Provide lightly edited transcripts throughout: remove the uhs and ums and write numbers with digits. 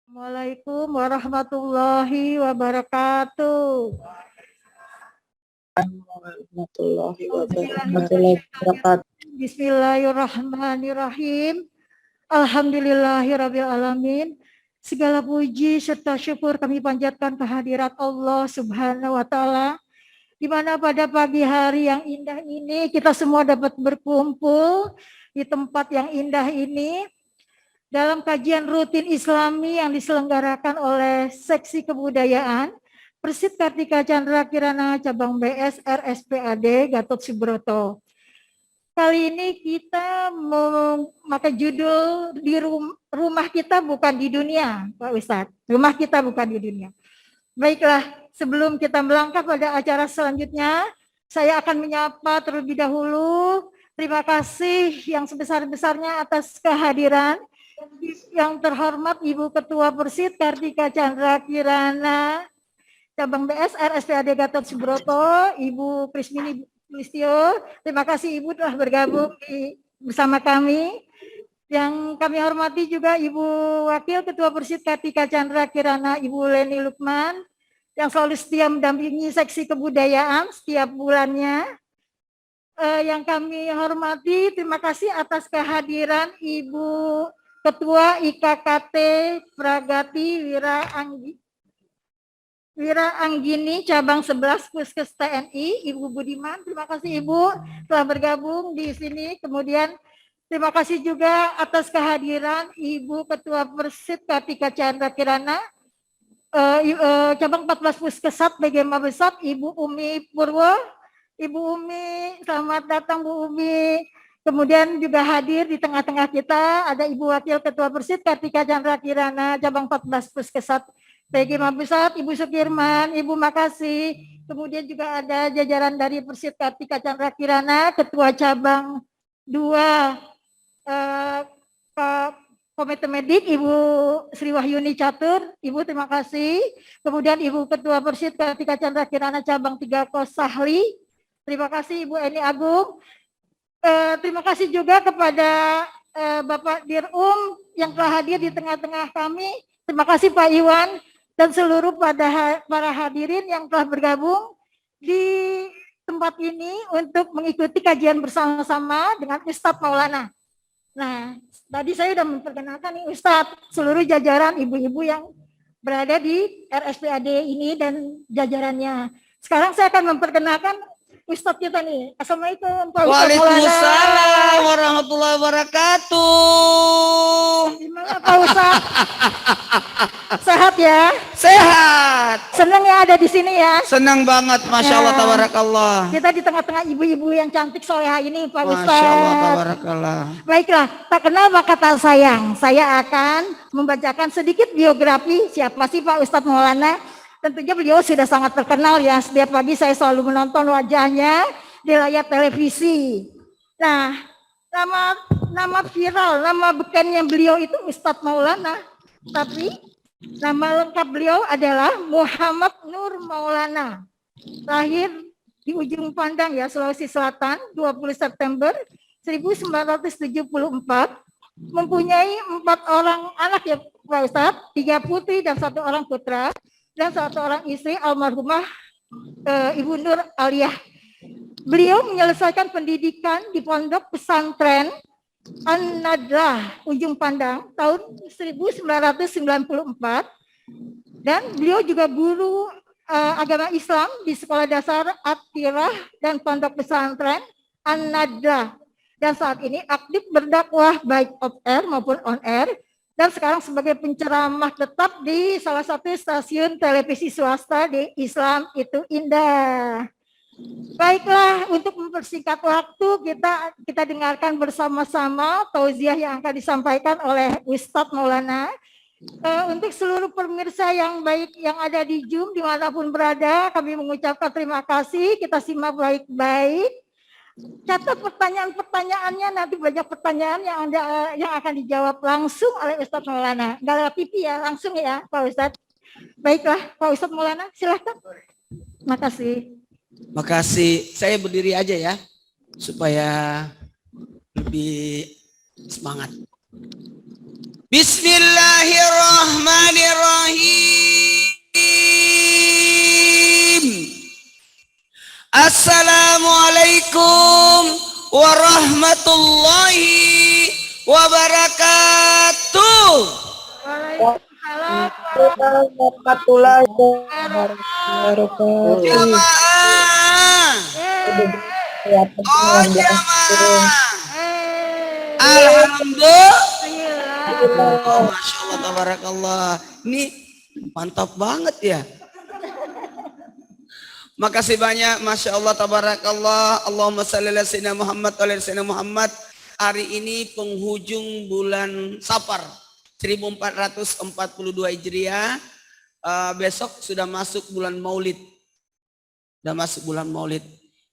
Assalamualaikum warahmatullahi wabarakatuh. Warahmatullahi wabarakatuh. Bismillahirrahmanirrahim. Alhamdulillahirabbil alamin. Segala puji serta syukur kami panjatkan kehadirat Allah Subhanahu wa taala, di mana pada pagi hari yang indah ini kita semua dapat berkumpul di tempat yang indah ini dalam kajian rutin Islami yang diselenggarakan oleh Seksi Kebudayaan Persit Kartika Chandra Kirana Cabang BS RSPAD Gatot Subroto. Kali ini kita memakai judul di rumah kita bukan di dunia, Pak Ustadz. Rumah kita bukan di dunia. Baiklah, sebelum kita melangkah pada acara selanjutnya, saya akan menyapa terlebih dahulu. Terima kasih yang sebesar-besarnya atas kehadiran yang terhormat Ibu Ketua Persit Kartika Chandra Kirana Cabang BS RSPAD Gatot Subroto, Ibu Krismini Listio. Terima kasih Ibu telah bergabung bersama kami. Yang kami hormati juga Ibu Wakil Ketua Persit Kartika Chandra Kirana, Ibu Leni Lukman, yang selalu setia mendampingi Seksi Kebudayaan setiap bulannya. Yang kami hormati, terima kasih atas kehadiran Ibu Ketua IKKT Pragati Wira Anggini Cabang 11 Puskes TNI, Ibu Budiman. Terima kasih Ibu telah bergabung di sini. Kemudian terima kasih juga atas kehadiran Ibu Ketua Persit Kartika Chandra Kirana Cabang 14 Puskesat BG Mabesat, Ibu Umi Purwo. Ibu Umi, selamat datang Bu Umi. Kemudian juga hadir di tengah-tengah kita ada Ibu Wakil Ketua Persit Kartika Chandra Kirana Cabang 14 Puskesat PG Mabesat, Ibu Sukirman, Ibu makasih. Kemudian juga ada jajaran dari Persit Kartika Chandra Kirana, Ketua Cabang 2 Komite Medik, Ibu Sri Wahyuni Catur. Ibu terima kasih. Kemudian Ibu Ketua Persit Kartika Chandra Kirana Cabang 3 Kosahli. Terima kasih Ibu Eni Agung. Terima kasih juga kepada Bapak Dirum yang telah hadir di tengah-tengah kami. Terima kasih Pak Iwan dan seluruh para hadirin yang telah bergabung di tempat ini untuk mengikuti kajian bersama-sama dengan Ustadz Maulana. Nah, tadi saya sudah memperkenalkan nih Ustadz, seluruh jajaran ibu-ibu yang berada di RSPAD ini dan jajarannya. Sekarang saya akan memperkenalkan Ustadz kita nih. Assalamualaikum Pak Ustadz. Waalaikumsalam warahmatullahi wabarakatuh. Gimana Pak Ustadz? Sehat ya? Sehat. Senang ya ada di sini ya? Senang banget, Masya Allah, tabarakallah. Kita di tengah-tengah ibu-ibu yang cantik soleha ini Pak Ustadz. Masya Allah, tabarakallah. Baiklah, tak kenal maka tak sayang. Saya akan membacakan sedikit biografi siapa sih Pak Ustadz Maulana. Tentunya beliau sudah sangat terkenal ya. Setiap pagi saya selalu menonton wajahnya di layar televisi. Nah, nama viral, nama bekennya beliau itu Ustadz Maulana. Tapi nama lengkap beliau adalah Muhammad Nur Maulana. Lahir di Ujung Pandang ya, Sulawesi Selatan, 20 September 1974. Mempunyai 4 orang anak ya Pak Ustadz, 3 putri dan 1 orang putra. Dan 1 orang istri almarhumah Ibu Nur Aliyah. Beliau menyelesaikan pendidikan di Pondok Pesantren An-Nadrah Ujung Pandang tahun 1994 dan beliau juga guru agama Islam di Sekolah Dasar At-Tirah dan Pondok Pesantren An-Nadrah dan saat ini aktif berdakwah baik off air maupun on air. Dan sekarang sebagai penceramah tetap di salah satu stasiun televisi swasta di Islam itu Indah. Baiklah, untuk mempersingkat waktu kita dengarkan bersama-sama tauziah yang akan disampaikan oleh Ustadz Maulana. Untuk seluruh pemirsa yang baik yang ada di Zoom dimanapun berada, kami mengucapkan terima kasih. Kita simak baik-baik. Catat pertanyaan-pertanyaannya, nanti banyak pertanyaan yang akan dijawab langsung oleh Ustadz Maulana. Nggak lewat TV ya, langsung ya Pak Ustadz. Baiklah Pak Ustadz Maulana, silahkan. Makasih. Makasih. Saya berdiri aja ya, supaya lebih semangat. Bismillahirrahmanirrahim. Assalamualaikum warahmatullahi wabarakatuh. Waalaikumsalam Warahmatullahi wabarakatuh. Jamaah. Oh jamaah. Alhamdulillah. Oh, Masya Allah, tabarakallah. Ini mantap banget ya. Makasih banyak, Masya Allah, tabarakallah. Allahumma salli ala sayyidina Muhammad wa ala sayyidina Muhammad. Hari ini penghujung bulan Safar 1442 Hijriah. Besok sudah masuk bulan Maulid. Sudah masuk bulan Maulid.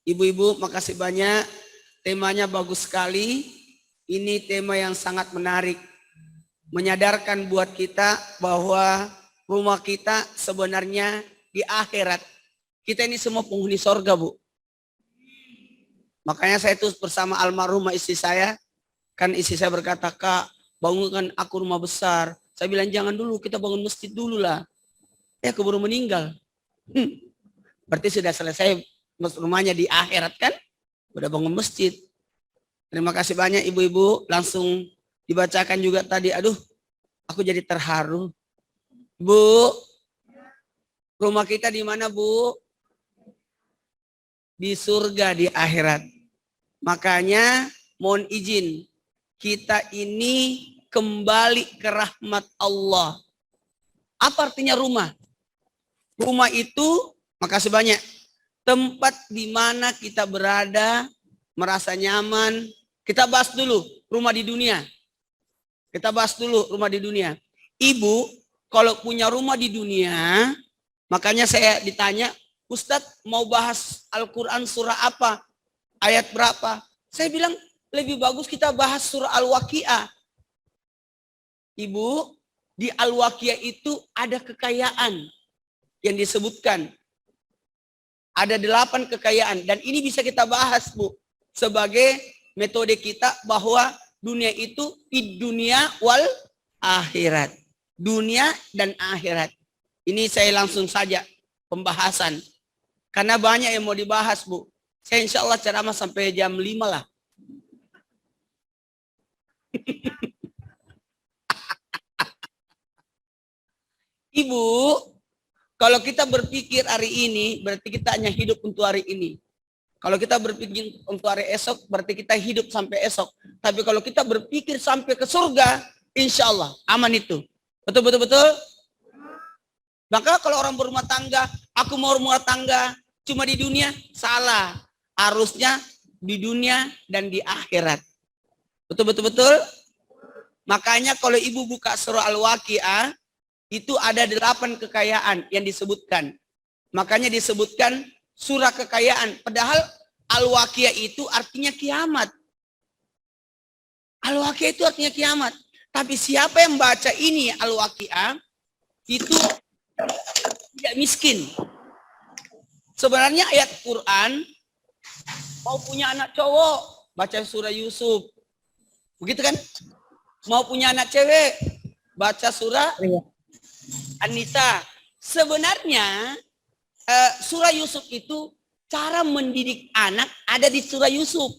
Ibu-ibu, makasih banyak. Temanya bagus sekali. Ini tema yang sangat menarik. Menyadarkan buat kita bahwa rumah kita sebenarnya di akhirat. Kita ini semua penghuni sorga, Bu. Makanya saya tuh bersama almarhumah istri saya. Kan istri saya berkata, Kak, bangunkan aku rumah besar. Saya bilang, jangan dulu, kita bangun masjid dulu lah. Keburu meninggal. Berarti sudah selesai rumahnya di akhirat kan? Udah bangun masjid. Terima kasih banyak ibu-ibu. Langsung dibacakan juga tadi. Aduh, aku jadi terharu. Bu, rumah kita di mana, Bu? Di surga, di akhirat. Makanya mohon izin, kita ini kembali ke rahmat Allah. Apa artinya rumah? Rumah itu, makasih banyak, tempat di mana kita berada, merasa nyaman. Kita bahas dulu rumah di dunia. Kita bahas dulu rumah di dunia. Ibu, kalau punya rumah di dunia, makanya saya ditanya, Ustadz mau bahas Al-Quran surah apa? Ayat berapa? Saya bilang lebih bagus kita bahas surah Al-Waqi'ah. Ibu, di Al-Waqi'ah itu ada kekayaan yang disebutkan. Ada 8 kekayaan. Dan ini bisa kita bahas, Bu. Sebagai metode kita bahwa dunia itu di dunia wal akhirat. Dunia dan akhirat. Ini saya langsung saja pembahasan. Karena banyak yang mau dibahas, Bu. Saya insya Allah ceramah sampai jam 5 lah. Ibu, kalau kita berpikir hari ini, berarti kita hanya hidup untuk hari ini. Kalau kita berpikir untuk hari esok, berarti kita hidup sampai esok. Tapi kalau kita berpikir sampai ke surga, insya Allah aman itu. Betul-betul? Maka kalau orang berumah tangga, aku mau rumah tangga cuma di dunia, salah. Harusnya di dunia dan di akhirat. Betul-betul? Makanya kalau ibu buka surah Al-Waqi'ah, itu ada 8 kekayaan yang disebutkan. Makanya disebutkan surah kekayaan. Padahal Al-Waqi'ah itu artinya kiamat. Al-Waqi'ah itu artinya kiamat. Tapi siapa yang baca ini Al-Waqi'ah, itu tidak miskin. Sebenarnya ayat Quran, mau punya anak cowok, baca surah Yusuf. Begitu kan? Mau punya anak cewek, baca surah An-Nisa. Sebenarnya surah Yusuf itu cara mendidik anak ada di surah Yusuf.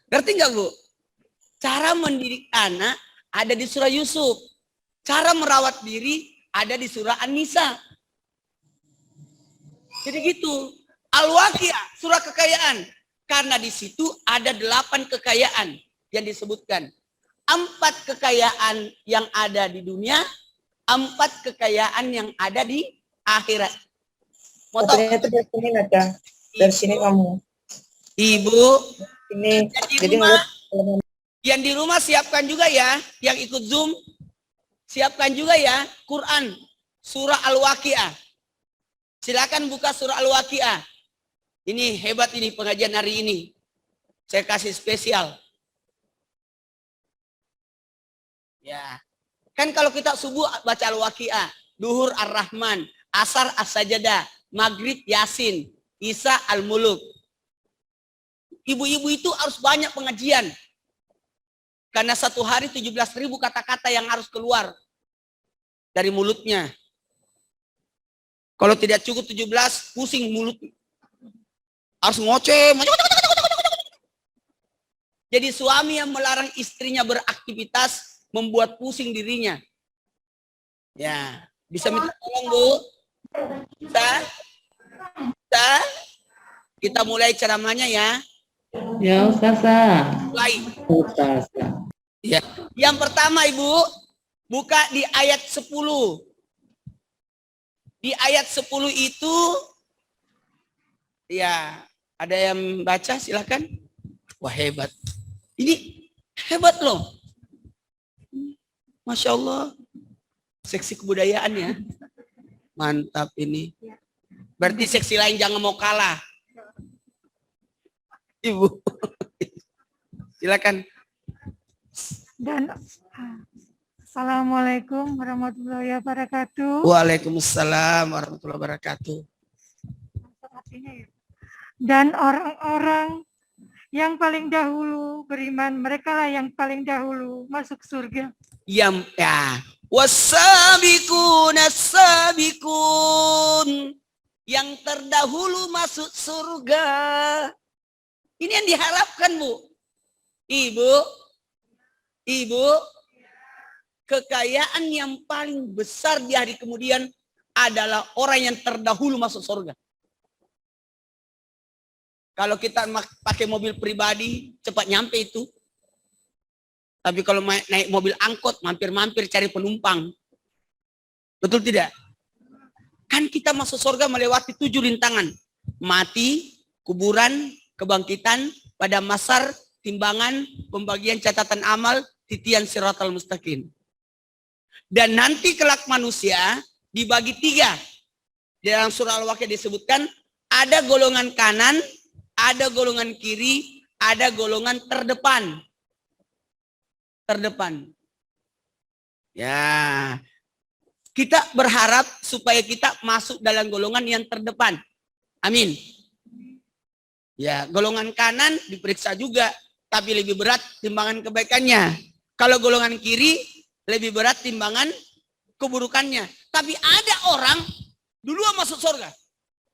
Ngerti nggak, Bu? Cara mendidik anak ada di surah Yusuf. Cara merawat diri ada di surah An-Nisa. Jadi gitu. Al-Waqi'ah, surah kekayaan. Karena di situ ada 8 kekayaan yang disebutkan. 4 kekayaan yang ada di dunia, 4 kekayaan yang ada di akhirat. Mau tahu? Ternyata dari sini ada. Dari sini kamu. Ibu, Ini. jadi yang di rumah siapkan juga ya, yang ikut Zoom, siapkan juga ya Quran, surah Al-Waqi'ah. Silakan buka surah Al-Waqi'ah. Ini hebat ini pengajian hari ini. Saya kasih spesial. Ya. Kan kalau kita subuh baca Al-Waqi'ah, duhur Ar-Rahman, asar As-Sajadah, maghrib Yasin, isya Al-Muluk. Ibu-ibu itu harus banyak pengajian. Karena satu hari 17.000 kata-kata yang harus keluar dari mulutnya. Kalau tidak cukup 17, pusing mulut. Harus ngoceh. Jadi suami yang melarang istrinya beraktivitas membuat pusing dirinya. Ya, bisa minta tolong, Bu? Bisa? Bisa? Kita mulai ceramahnya ya. Ya, Ustazah. Mulai. Ustazah. Ya. Yang pertama, Ibu, buka di ayat 10. Di ayat 10 itu, ya, ada yang baca, silakan. Wah, hebat. Ini hebat loh. Masya Allah. Seksi kebudayaan ya. Mantap ini. Berarti seksi lain jangan mau kalah. Ibu. Silakan. Dan Assalamualaikum warahmatullahi wabarakatuh. Waalaikumsalam warahmatullahi wabarakatuh. Dan orang-orang yang paling dahulu beriman, mereka lah yang paling dahulu masuk surga. Ya. Wasabiqun as-sabiqun, yang terdahulu masuk surga. Ini yang diharapkan, Bu. Ibu, kekayaan yang paling besar di hari kemudian adalah orang yang terdahulu masuk surga. Kalau kita pakai mobil pribadi, cepat nyampe itu. Tapi kalau naik mobil angkot, mampir-mampir cari penumpang. Betul tidak? Kan kita masuk surga melewati 7 rintangan. Mati, kuburan, kebangkitan, pada masar, timbangan, pembagian catatan amal, titian siratal mustaqim. Dan nanti kelak manusia dibagi 3. Di dalam surah Al-Waqiah disebutkan, ada golongan kanan, ada golongan kiri, ada golongan terdepan. Ya, kita berharap supaya kita masuk dalam golongan yang terdepan. Amin. Ya, golongan kanan diperiksa juga, tapi lebih berat timbangan kebaikannya. Kalau golongan kiri lebih berat timbangan keburukannya. Tapi ada orang duluan masuk surga.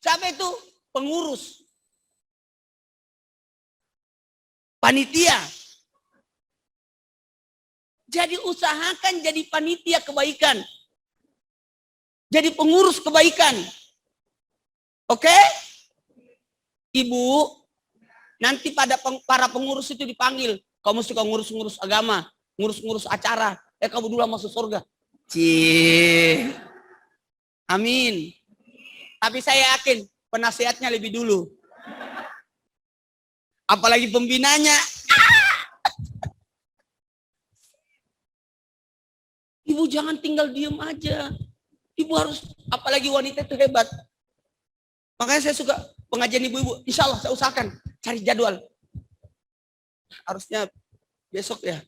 Siapa itu? Pengurus. Panitia. Jadi usahakan jadi panitia kebaikan. Jadi pengurus kebaikan. Oke? Ibu, nanti pada para pengurus itu dipanggil. Kamu suka ngurus-ngurus agama, ngurus-ngurus acara. Kamu dulu masuk surga. Cie. Amin. Tapi saya yakin penasihatnya lebih dulu. Apalagi pembinanya. Ibu jangan tinggal diem aja. Ibu harus, apalagi wanita itu hebat. Makanya saya suka pengajian ibu-ibu. Insya Allah saya usahakan cari jadwal. Harusnya besok ya.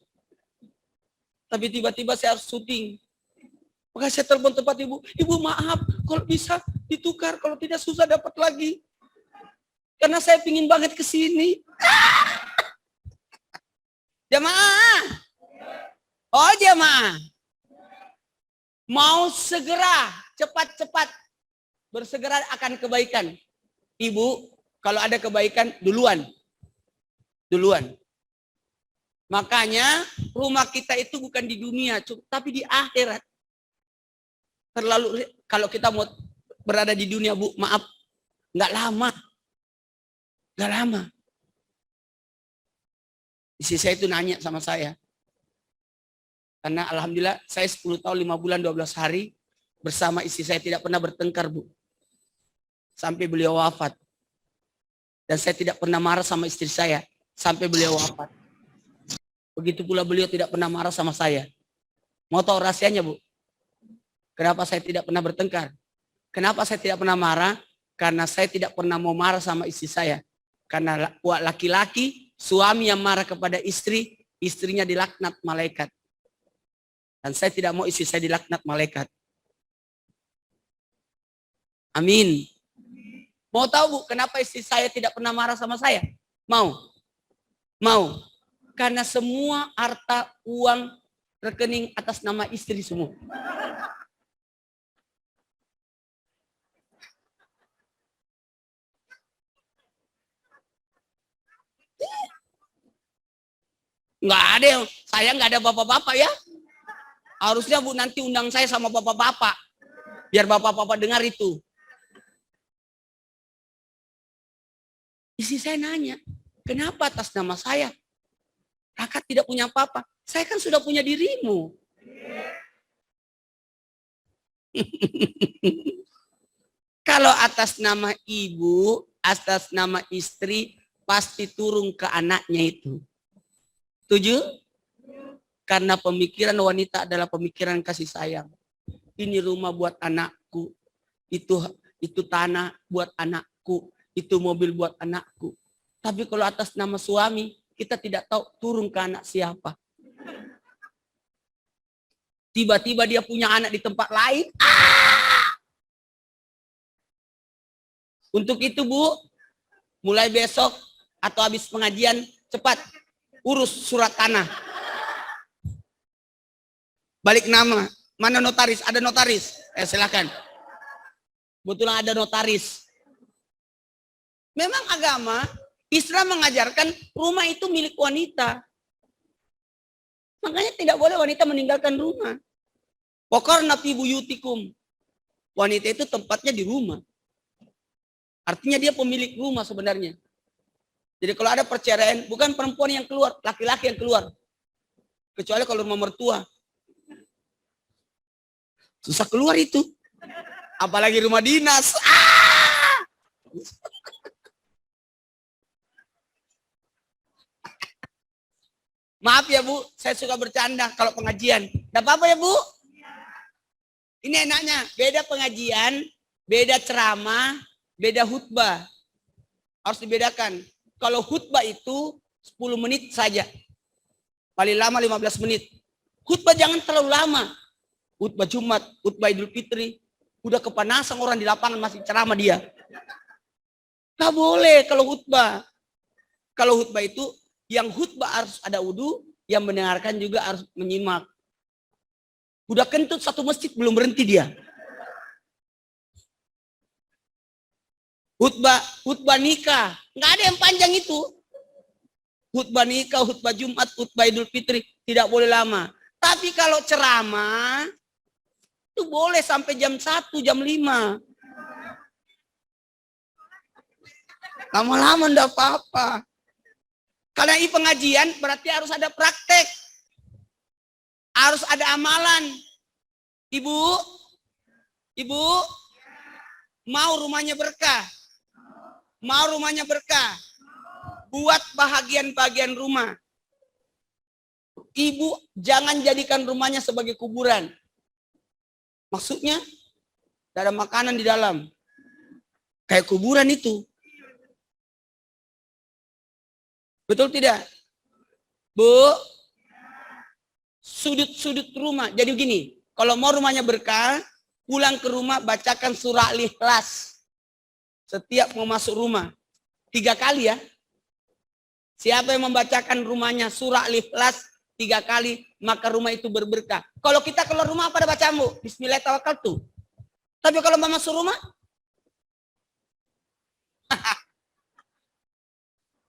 Tapi tiba-tiba saya harus syuting. Makanya saya telepon tempat ibu. Ibu maaf, kalau bisa ditukar. Kalau tidak susah dapat lagi. Karena saya pingin banget ke sini. Jamaah. Oh jamaah. Mau segera, cepat-cepat bersegera akan kebaikan. Ibu, kalau ada kebaikan duluan. Makanya rumah kita itu bukan di dunia, tapi di akhirat. Kalau kita mau berada di dunia, Bu, maaf, nggak lama. Istri saya itu nanya sama saya. Karena alhamdulillah saya 10 tahun 5 bulan 12 hari bersama istri saya tidak pernah bertengkar, Bu. Sampai beliau wafat. Dan saya tidak pernah marah sama istri saya sampai beliau wafat. Begitu pula beliau tidak pernah marah sama saya. Mau tahu rahasianya, Bu? Kenapa saya tidak pernah bertengkar? Kenapa saya tidak pernah marah? Karena saya tidak pernah mau marah sama istri saya. Karena laki-laki, suami yang marah kepada istri, istrinya dilaknat malaikat. Dan saya tidak mau istri saya dilaknat malaikat. Amin. Mau tahu, Bu, kenapa istri saya tidak pernah marah sama saya? Mau? Karena semua harta, uang, rekening atas nama istri semua. Nggak ada, saya nggak ada bapak-bapak ya. Harusnya Bu nanti undang saya sama bapak-bapak. Biar bapak-bapak dengar itu. Istri saya nanya, kenapa atas nama saya? Kakak tidak punya apa-apa. Saya kan sudah punya dirimu. Kalau atas nama ibu, atas nama istri, pasti turun ke anaknya itu. Setuju? Karena pemikiran wanita adalah pemikiran kasih sayang. Ini rumah buat anakku, itu tanah buat anakku, itu mobil buat anakku. Tapi kalau atas nama suami, kita tidak tahu turun ke anak siapa. Tiba-tiba dia punya anak di tempat lain. Untuk itu Bu, mulai besok atau habis pengajian, cepat urus surat tanah. Balik nama. Mana notaris? Ada notaris? Silakan. Kebetulan ada notaris. Memang agama Islam mengajarkan rumah itu milik wanita. Makanya tidak boleh wanita meninggalkan rumah. Waqarna fi buyutikum. Wanita itu tempatnya di rumah. Artinya dia pemilik rumah sebenarnya. Jadi kalau ada perceraian, bukan perempuan yang keluar, laki-laki yang keluar. Kecuali kalau rumah mertua. Susah keluar itu. Apalagi rumah dinas. Maaf ya Bu, saya suka bercanda kalau pengajian. Tidak apa-apa ya Bu? Ini enaknya, beda pengajian, beda ceramah, beda khutbah. Harus dibedakan. Kalau khutbah itu 10 menit saja. Paling lama 15 menit. Khutbah jangan terlalu lama. Khutbah Jumat, khutbah Idul Fitri, udah kepanasan orang di lapangan masih ceramah dia. Nggak boleh kalau khutbah. Kalau khutbah itu, yang khutbah harus ada wudu, yang mendengarkan juga harus menyimak. Udah kentut satu masjid belum berhenti dia. Khutbah nikah, nggak ada yang panjang itu. Khutbah nikah, khutbah Jumat, khutbah Idul Fitri tidak boleh lama. Tapi kalau ceramah itu boleh sampai jam 1, jam 5. Lama-lama enggak apa-apa. Kalau ini pengajian berarti harus ada praktek. Harus ada amalan. Ibu, mau rumahnya berkah. Mau rumahnya berkah. Buat bahagian-bahagian rumah. Ibu jangan jadikan rumahnya sebagai kuburan. Maksudnya, tidak ada makanan di dalam. Kayak kuburan itu. Betul tidak? Bu, sudut-sudut rumah. Jadi begini, kalau mau rumahnya berkah, pulang ke rumah bacakan surah Al-Ikhlas. Setiap mau masuk rumah. 3 kali ya. Siapa yang membacakan rumahnya surah Al-Ikhlas 3 kali, maka rumah itu berberkah. Kalau kita keluar rumah apa ada bacamu? Bismillahirrahmanirrahim. Tapi kalau mau masuk rumah,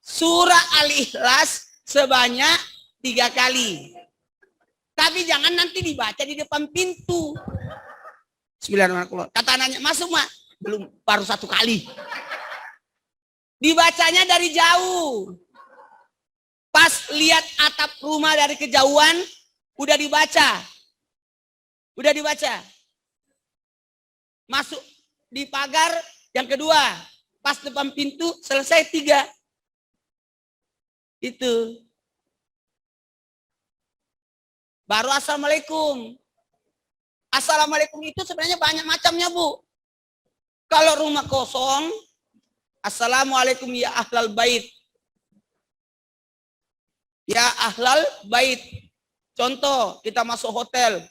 surah Al-Ikhlas sebanyak 3 kali. Tapi jangan nanti dibaca di depan pintu. Bismillahirrahmanirrahim. Kata anaknya, masuk Mak. Belum, baru 1 kali. Dibacanya dari jauh. Pas lihat atap rumah dari kejauhan, udah dibaca. Udah dibaca. Masuk di pagar yang kedua. Pas depan pintu, selesai 3. Itu. Baru Assalamualaikum. Assalamualaikum itu sebenarnya banyak macamnya Bu. Kalau rumah kosong, Assalamualaikum ya ahlal bait. Ya ahlal bait. Contoh, kita masuk hotel.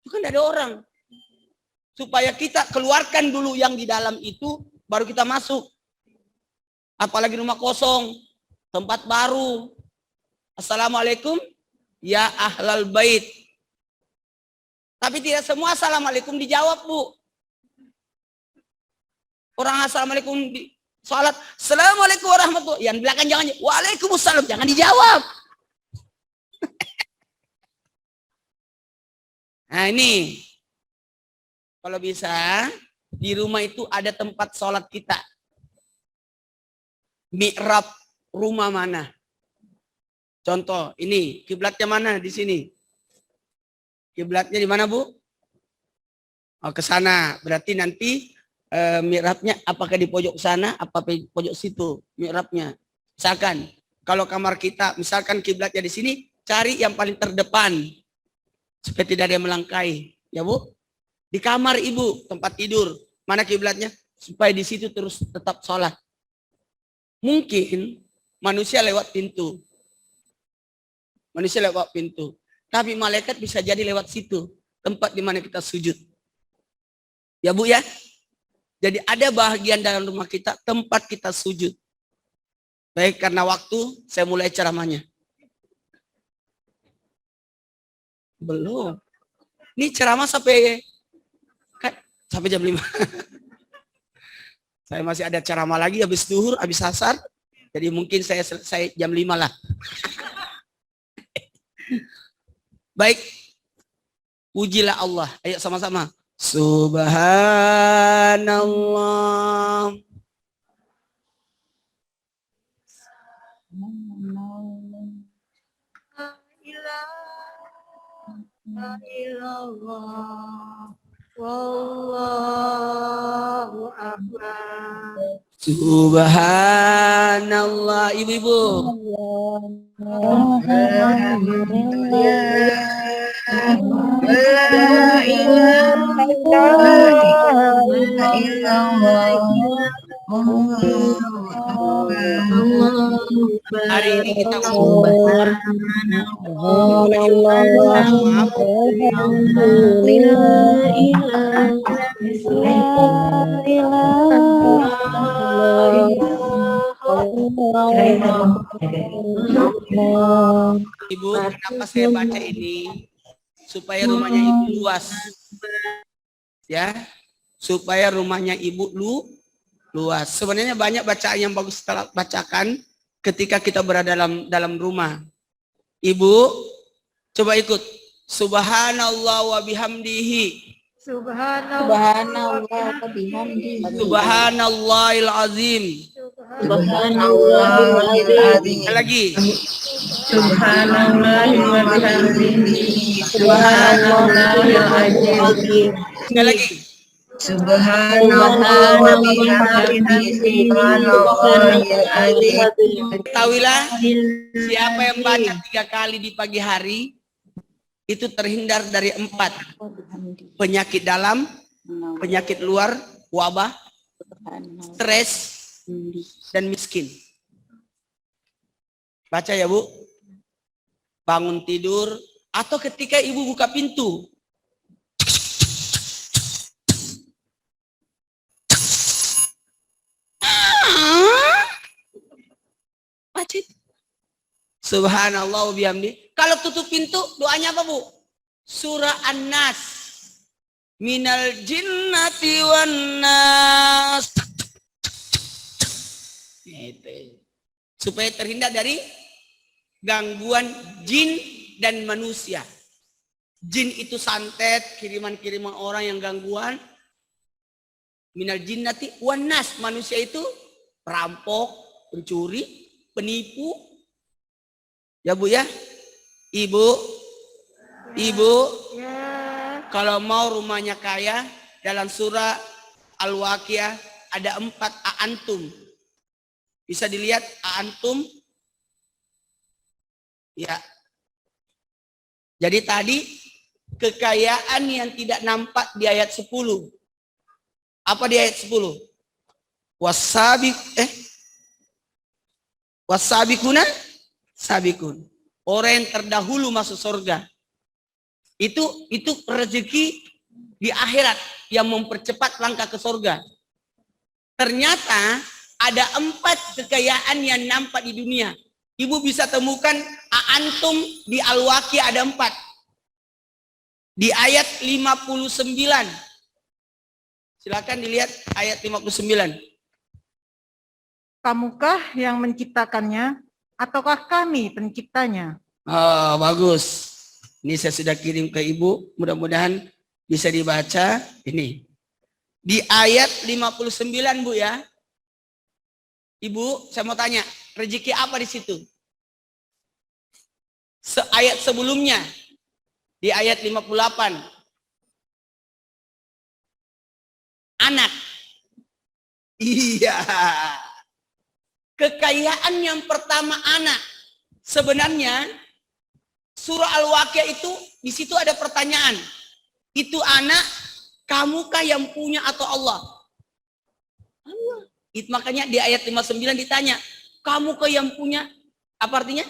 Itu kan ada orang. Supaya kita keluarkan dulu yang di dalam itu, baru kita masuk. Apalagi rumah kosong, tempat baru. Assalamualaikum ya ahlal bait. Tapi tidak semua assalamualaikum dijawab, Bu. Orang assalamualaikum di salat, assalamualaikum warahmatullahi. Yang belakang jangan, waalaikumsalam, jangan dijawab. Nah ini, kalau bisa di rumah itu ada tempat sholat kita. Mi'rab rumah mana? Contoh, ini kiblatnya mana di sini? Kiblatnya di mana, Bu? Oh, ke sana. Berarti nanti mi'rabnya apakah di pojok sana, apa pojok situ mi'rabnya. Misalkan kalau kamar kita, misalkan kiblatnya di sini, cari yang paling terdepan supaya tidak ada yang melangkai, ya Bu. Di kamar Ibu, tempat tidur, mana kiblatnya? Supaya di situ terus tetap sholat. Mungkin manusia lewat pintu. Manusia lewat pintu. Tapi malaikat bisa jadi lewat situ. Tempat di mana kita sujud. Ya Bu ya. Jadi ada bahagian dalam rumah kita. Tempat kita sujud. Baik, karena waktu saya mulai ceramahnya. Belum. Ini ceramah sampai jam 5. Saya masih ada ceramah lagi habis zuhur, habis asar. Jadi mungkin saya selesai jam 5 lah. Baik. Pujilah Allah. Ayo sama-sama. Subhanallah. La ilallah. Wallahu akbar. Subhanallah. Ibu-ibu. Hari ini kita Ibu, kenapa saya baca ini? Supaya rumahnya Ibu luas. Ya, supaya rumahnya Ibu luas. Sebenarnya banyak bacaan yang bagus kita bacakan ketika kita berada dalam rumah. Ibu, coba ikut. Subhanallah wa bihamdihi. Subhanallah wa bihamdihi. Subhanallahil azim. Subhanallahil azim. Lagi. Subhanallah wa bihamdihi. Subhanallahil azim. Sekali lagi. Subhanallah wa bihamdihi. Subhanallahil azim. Ketahuilah, siapa yang baca 3 kali di pagi hari itu terhindar dari 4 penyakit dalam, penyakit luar, wabah, stres, dan miskin. Baca ya Bu. Bangun tidur atau ketika Ibu buka pintu. Baca. Subhanallah wa bihamdi. Kalau tutup pintu, doanya apa Bu? Surah An-Nas. Minal jinnati wan nas. Itu. Supaya terhindar dari gangguan jin dan manusia. Jin itu santet, kiriman-kiriman orang yang gangguan. Minal jinnati wan nas. Manusia itu perampok, pencuri, penipu. Ya Bu ya. Ibu, Ya. kalau mau rumahnya kaya, dalam surah Al-Waqiah ada 4 a'antum. Bisa dilihat a'antum. Ya. Jadi tadi kekayaan yang tidak nampak di ayat 10. Apa di ayat 10? Wasabikuna sabikun. Orang yang terdahulu masuk surga. Itu rezeki di akhirat yang mempercepat langkah ke surga. Ternyata ada 4 kekayaan yang nampak di dunia. Ibu bisa temukan antum di Al-Waqiah ada 4. Di ayat 59. Silakan dilihat ayat 59. Kamukah yang menciptakannya, ataukah kami penciptanya? Oh, bagus. Ini saya sudah kirim ke Ibu. Mudah-mudahan bisa dibaca. Ini. Di ayat 59, Bu ya. Ibu, saya mau tanya. Rezeki apa di situ? Ayat sebelumnya. Di ayat 58. Anak. Iya. Kekayaan yang pertama anak. Sebenarnya surah Al-Waqiah itu di situ ada pertanyaan. Itu anak, kamukah yang punya atau Allah? Allah. Makanya di ayat 59 ditanya, kamukah yang punya? Apa artinya?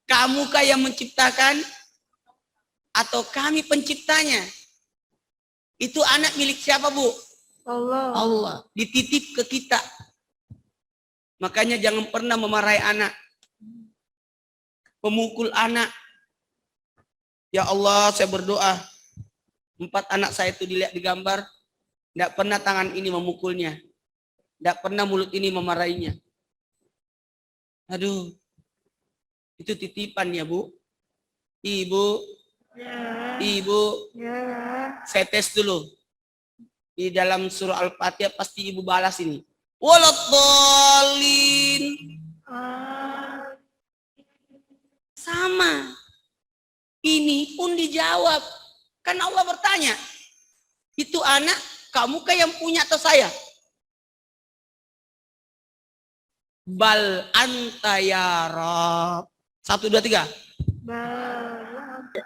Kamukah yang menciptakan atau kami penciptanya? Itu anak milik siapa, Bu? Allah. Allah. Dititip ke kita. Makanya jangan pernah memarahi anak. Memukul anak. Ya Allah, saya berdoa. 4 anak saya itu dilihat di gambar. Tidak pernah tangan ini memukulnya. Tidak pernah mulut ini memarahinya. Aduh. Itu titipan ya, Bu. Ibu. Ya. Ibu. Ya. Saya tes dulu. Di dalam surah Al-Fatihah pasti Ibu balas ini. Waladhdallin. Sama. Ini pun dijawab. Kan Allah bertanya. Itu anak, kamu kah yang punya atau saya? Bal anta ya Rabb. 1, 2, 3.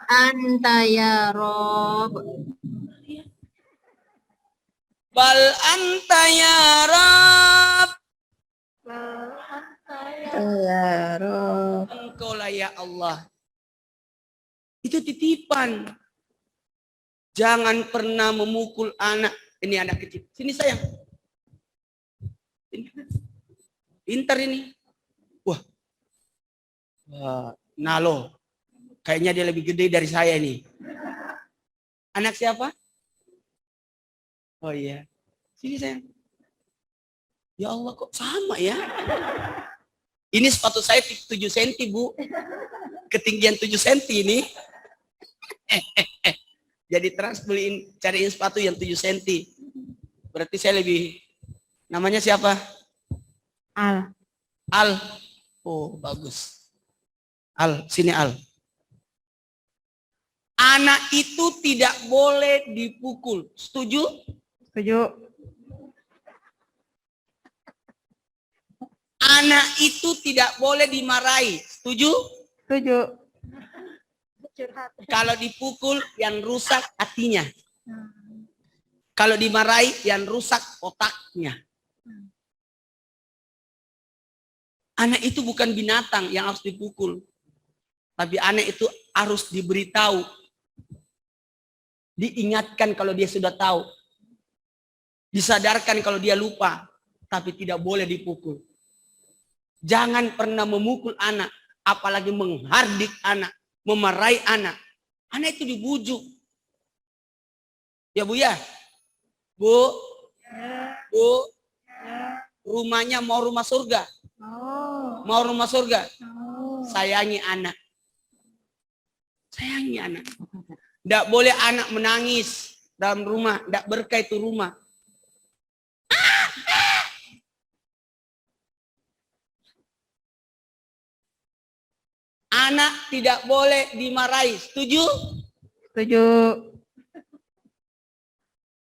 Anta ya Rob. Bal anta ya Rabb. Ya Rob. Engkau lah ya Allah. Itu titipan. Jangan pernah memukul anak. Ini anak kecil. Sini sayang. Pintar ini. Wah. Wah. Nalo. Kayaknya dia lebih gede dari saya ini. Anak siapa? Oh iya. Sini sayang. Ya Allah kok sama ya. Ini sepatu saya 7 cm, Bu. Ketinggian 7 cm ini. Jadi cariin sepatu yang 7 cm. Berarti saya lebih. Namanya siapa? Al. Al. Oh, bagus. Al, sini Al. Anak itu tidak boleh dipukul. Setuju? Setuju. Anak itu tidak boleh dimarahi. Setuju? Setuju. Kalau dipukul yang rusak hatinya. Kalau dimarahi yang rusak otaknya. Anak itu bukan binatang yang harus dipukul. Tapi anak itu harus diberitahu. Diingatkan kalau dia sudah tahu. Disadarkan kalau dia lupa. Tapi tidak boleh dipukul. Jangan pernah memukul anak. Apalagi menghardik anak. Memarahi anak. Anak itu dibujuk. Ya Bu ya? Bu? Bu? Rumahnya mau rumah surga? Mau rumah surga? Sayangi anak. Sayangi anak. Tidak boleh anak menangis dalam rumah. Tidak berkah itu rumah. Anak tidak boleh dimarahi. Setuju? Setuju.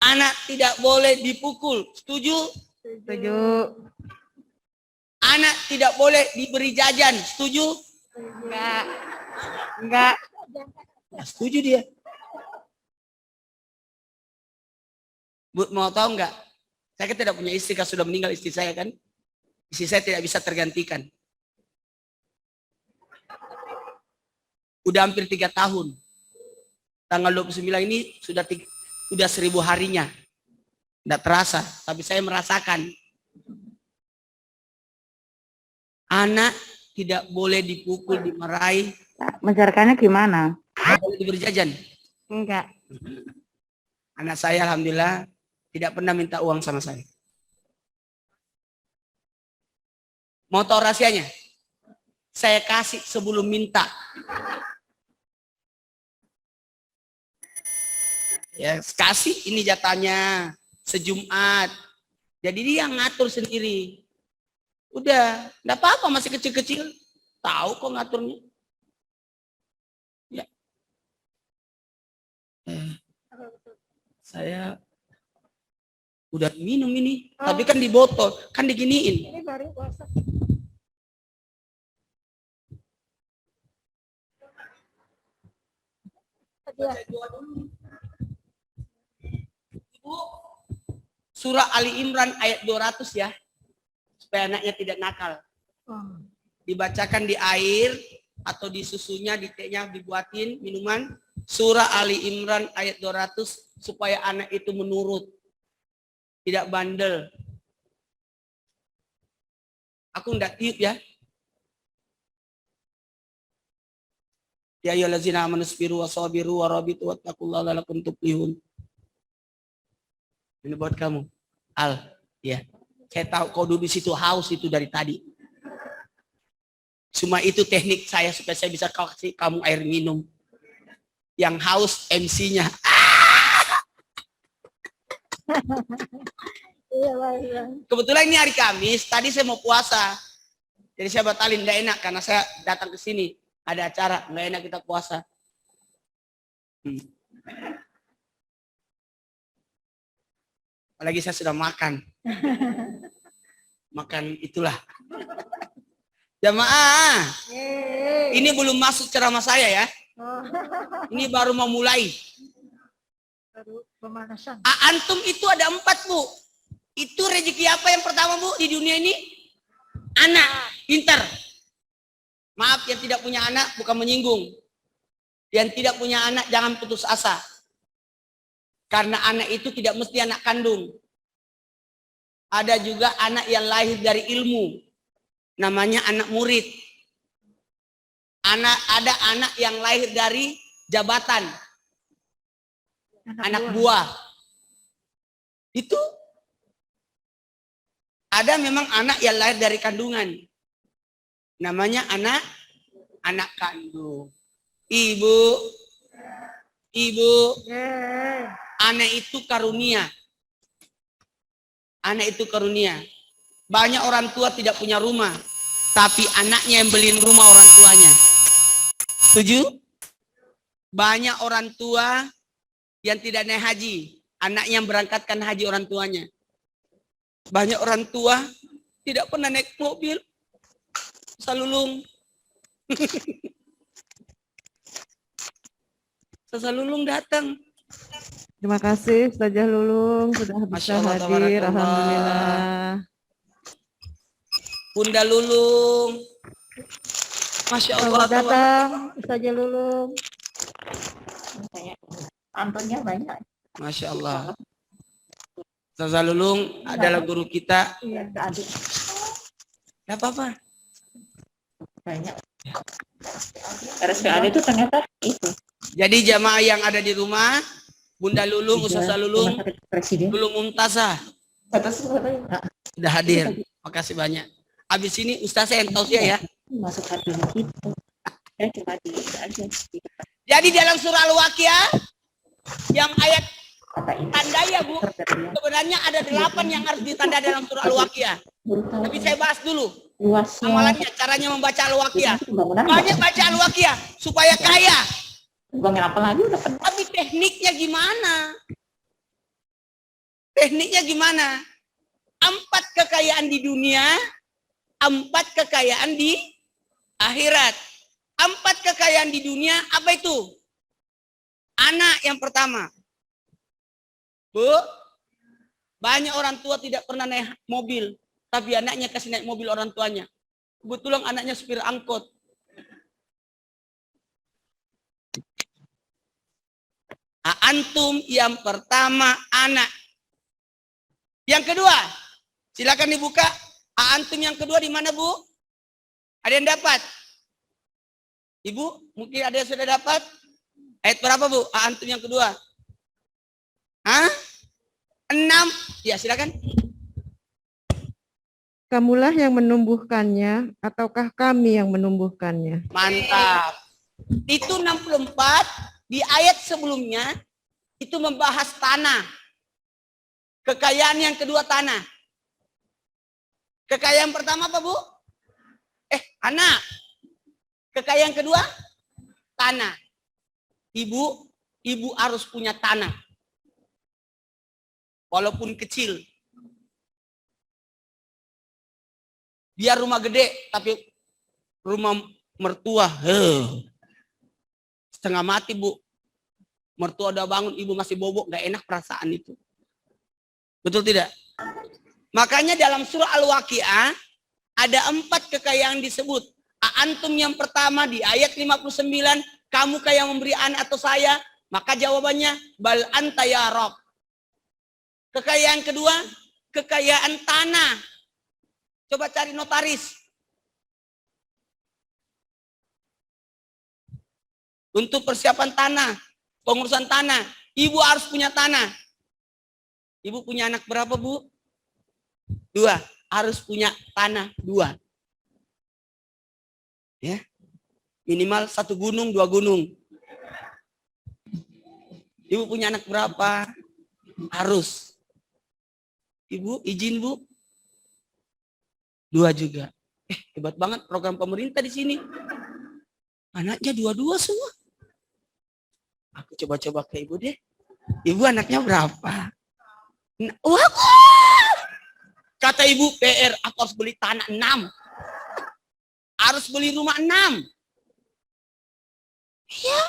Anak tidak boleh dipukul. Setuju? Setuju. Anak tidak boleh diberi jajan. Setuju? Enggak. Enggak. Nah, setuju dia. Bu, mau tahu enggak? Saya kan tidak punya istri, kan sudah meninggal istri saya kan. Istri saya tidak bisa tergantikan. Udah hampir 3 tahun. Tanggal 29 ini sudah 1000 harinya. Tidak terasa, tapi saya merasakan. Anak tidak boleh dipukul, dimarahi, Mencarkannya gimana? tidak boleh diberi jajan. Enggak. Anak saya alhamdulillah tidak pernah minta uang sama saya. Mau tahu rahasianya? Saya kasih sebelum minta. Ya, kasih ini jatahnya sejumat. Jadi dia yang ngatur sendiri. Udah, enggak apa-apa masih kecil-kecil. Tahu kok ngaturnya. Ya. Saya udah minum ini, tapi kan di botol, kan diginiin. Ini baru puasa. Ibu, surah Ali Imran ayat 200 ya, supaya anaknya tidak nakal. Dibacakan di air atau di susunya, di tehnya dibuatin minuman. Surah Ali Imran ayat 200 supaya anak itu menurut, tidak bandel. Aku enggak tiup ya. Ya ayyuhallazina amanu sabiru wasabiru warabitu wattaqullaha la'allakum tuflihun. Ini buat kamu. Al, ya. Saya tahu kau duduk di situ haus itu dari tadi. Cuma itu teknik saya supaya saya bisa kasih kamu air minum. Yang haus MC-nya. Iya, baik. Kebetulan ini hari Kamis, tadi saya mau puasa. Jadi saya batalin, nggak enak karena saya datang ke sini. Ada acara, nggak enak kita puasa. Apalagi saya sudah makan. Makan itulah. Jamaah, ini belum masuk ceramah saya ya. Ini baru mau mulai. Baru pemanasan. Antum itu ada 4, Bu. Itu rezeki apa yang pertama, Bu, di dunia ini? Anak, pintar. Maaf yang tidak punya anak, bukan menyinggung. Yang tidak punya anak, jangan putus asa. Karena anak itu tidak mesti anak kandung. Ada juga anak yang lahir dari ilmu. Namanya anak murid. Ada anak yang lahir dari jabatan. Anak buah. Itu. Ada memang anak yang lahir dari kandungan. Namanya anak kandung. Ibu, anak itu karunia. Anak itu karunia. Banyak orang tua tidak punya rumah, tapi anaknya yang beliin rumah orang tuanya. Setuju? Banyak orang tua yang tidak naik haji, anaknya yang berangkatkan haji orang tuanya. Banyak orang tua tidak pernah naik mobil, Salulung. Salulung datang. Terima kasih Ustazah Lulung sudah bisa Masya Allah, hadir. tabarakallah. Alhamdulillah. Bunda Lulung. Masya Allah. Selamat datang, Ustazah Lulung. Antonnya banyak. Masya Allah. Ustazah Lulung adalah guru kita. Iya, adik Gak apa-apa. banyak. RSPAD itu ternyata itu. Jadi jamaah yang ada di rumah, Bunda Lulung, Ustazah Lulung, Rumah sakit Presiden. Lulung Mumtazah Atas sudah hadir. Makasih banyak. Habis ini Ustazah yang tausiah ya. masuk hati itu. Ya cuma di aja. Jadi dalam surah Al-Waqiah yang ayat Kata ini. tanda ya Bu, sebenarnya ada 8 yang harus ditanda dalam surah Al-Waqiah. Tapi saya bahas dulu Luasnya. amalannya, caranya membaca Al-Waqiah. Bangunan. Banyak baca Al-Waqiah supaya kaya. Bangun apa lagi udah penuh. Tapi tekniknya gimana? Tekniknya gimana? 4 kekayaan di dunia, 4 kekayaan di akhirat. 4 kekayaan di dunia apa itu? Anak yang pertama. Bu, banyak orang tua tidak pernah naik mobil, tapi anaknya kasih naik mobil orang tuanya. Kebetulan anaknya supir angkot. Antum yang pertama anak. Yang kedua, silakan dibuka. Antum yang kedua di mana, Bu? Ada yang dapat? Ibu, mungkin ada yang sudah dapat? Ayat berapa, Bu? Antum yang kedua. Hah? 6. Ya, silakan. Kamulah yang menumbuhkannya, ataukah kami yang menumbuhkannya? Mantap. Itu 64 di ayat sebelumnya itu membahas tanah. Kekayaan yang kedua tanah. Kekayaan pertama apa, Bu? Anak. Kekayaan kedua tanah. Ibu harus punya tanah. Walaupun kecil. Biar rumah gede, tapi rumah mertua, setengah mati, Bu. Mertua udah bangun, ibu masih bobok, gak enak perasaan itu. Betul tidak? Makanya dalam surah Al-Waqi'ah, ada 4 kekayaan disebut. Antum yang pertama di ayat 59, kamu kayak memberi anak atau saya? Maka jawabannya, bal anta ya Rabb. Kekayaan kedua, kekayaan tanah. Coba cari notaris. Untuk persiapan tanah, pengurusan tanah. Ibu harus punya tanah. Ibu punya anak berapa, Bu? 2. Harus punya tanah 2. Ya. Minimal 1 gunung, 2 gunung. Ibu punya anak berapa? Harus. Ibu, izin, Bu. 2 juga. Hebat banget program pemerintah di sini. Anaknya 2-2 semua. Aku coba-coba ke ibu deh. Ibu anaknya berapa? Wah, kata ibu PR, aku harus beli tanah 6. Harus beli rumah 6. Ya.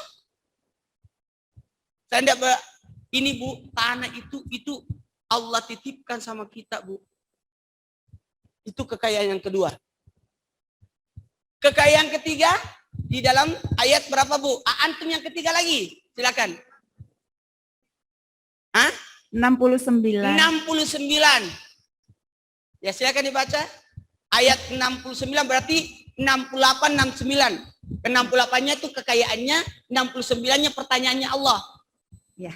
Saya enggak, ini Bu, tanah itu Allah titipkan sama kita, Bu. Itu kekayaan yang kedua. Kekayaan ketiga di dalam ayat berapa, Bu? Antum yang ketiga lagi. Silakan. Hah? 69. 69. Ya, silakan dibaca. Ayat 69 berarti 68 69. Ke 68-nya itu kekayaannya, 69-nya pertanyaannya Allah. Ya.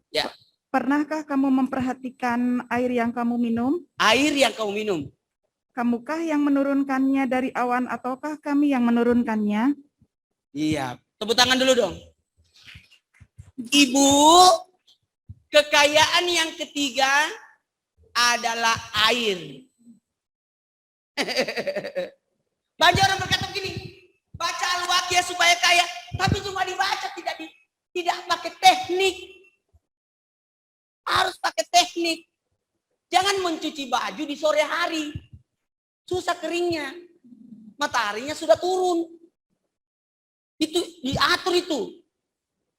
Ya. Pernahkah kamu memperhatikan air yang kamu minum? Air yang kamu minum. Kamukah yang menurunkannya dari awan ataukah kami yang menurunkannya? Iya. Tepuk tangan dulu dong. Ibu, kekayaan yang ketiga adalah air. Banyak orang berkata begini, baca Al-Waqi'ah supaya kaya, tapi cuma dibaca, tidak pakai teknik. Harus pakai teknik. Jangan mencuci baju di sore hari. Susah keringnya. Mataharinya sudah turun. Itu diatur itu.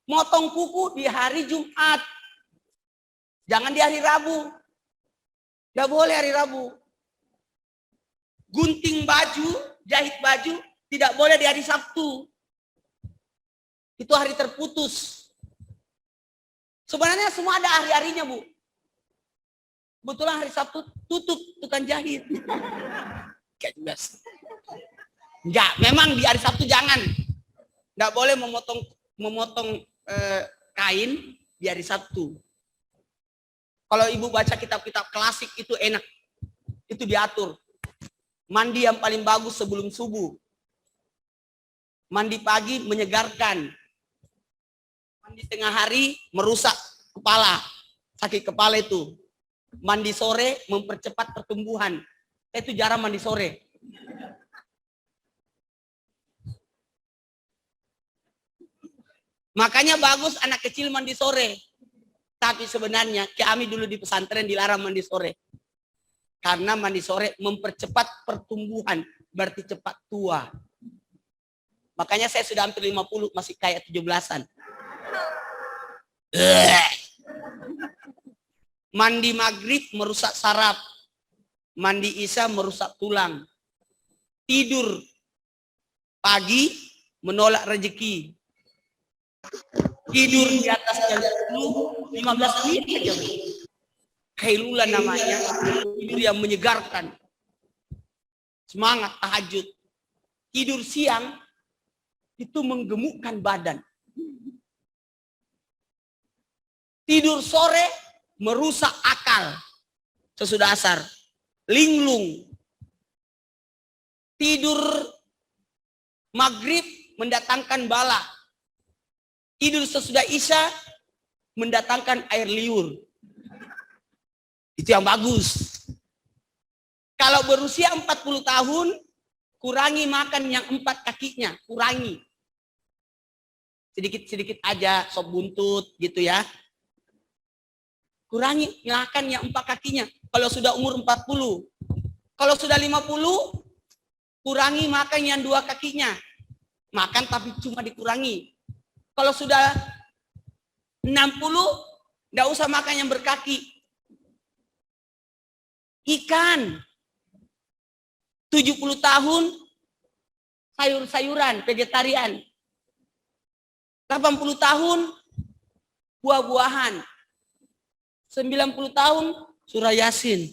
Motong kuku di hari Jumat. Jangan di hari Rabu. Tidak boleh hari Rabu. Gunting baju, jahit baju, tidak boleh di hari Sabtu. Itu hari terputus. Sebenarnya semua ada hari-harinya, Bu. Kebetulan hari Sabtu tutup tukang jahit. Gak jelas. Enggak, memang di hari Sabtu jangan. Enggak boleh memotong kain di hari Sabtu. Kalau ibu baca kitab-kitab klasik itu enak. Itu diatur. Mandi yang paling bagus sebelum subuh. Mandi pagi menyegarkan. Mandi tengah hari merusak kepala. Sakit kepala itu. Mandi sore mempercepat pertumbuhan. Itu jarang mandi sore. Makanya bagus anak kecil mandi sore. Tapi sebenarnya kami dulu di pesantren dilarang mandi sore. Karena mandi sore mempercepat pertumbuhan. Berarti cepat tua. Makanya saya sudah hampir 50 masih kayak 17-an. Mandi maghrib merusak saraf. Mandi isya merusak tulang. Tidur pagi menolak rezeki. Tidur di atas jam 10, 15 menit saja. Kailula namanya. Tidur yang menyegarkan. Semangat tahajud. tidur siang itu menggemukkan badan. Tidur sore merusak akal sesudah asar. Linglung. Tidur maghrib mendatangkan bala. Tidur sesudah isya mendatangkan air liur. Itu yang bagus. Kalau berusia 40 tahun, kurangi makan yang 4 kakinya, kurangi. Sedikit-sedikit aja, sop buntut gitu ya. Kurangi makan yang 4 kakinya. Kalau sudah umur 40. Kalau sudah 50, kurangi makan yang 2 kakinya. Makan tapi cuma dikurangi. Kalau sudah 60, enggak usah makan yang berkaki. Ikan. 70 tahun, sayur-sayuran, vegetarian. 80 tahun, buah-buahan. 90 tahun, surah Yasin.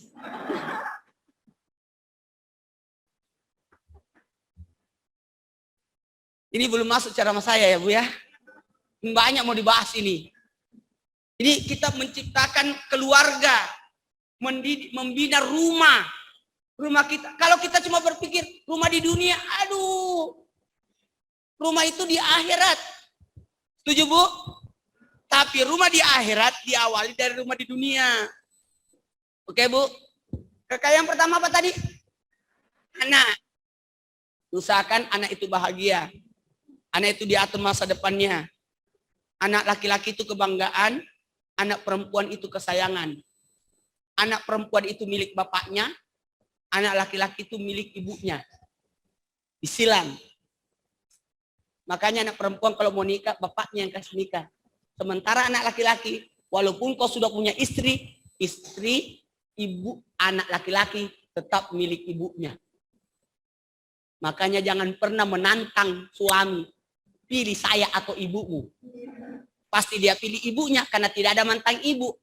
Ini belum masuk ceramah saya ya Bu ya. Banyak mau dibahas ini. Jadi kita menciptakan keluarga, membina rumah. Rumah kita, kalau kita cuma berpikir rumah di dunia, aduh. Rumah itu di akhirat. Setuju Bu? Tapi rumah di akhirat diawali dari rumah di dunia. Oke Bu? Kekayaan pertama apa tadi? Anak. Usahakan anak itu bahagia. Anak itu diatur masa depannya. Anak laki-laki itu kebanggaan. Anak perempuan itu kesayangan. Anak perempuan itu milik bapaknya. Anak laki-laki itu milik ibunya. Disilang. Makanya anak perempuan kalau mau nikah, bapaknya yang kasih nikah. Sementara anak laki-laki, walaupun kau sudah punya istri, ibu, anak laki-laki tetap milik ibunya. Makanya jangan pernah menantang suami. Pilih saya atau ibumu. Pasti dia pilih ibunya karena tidak ada mantan ibu.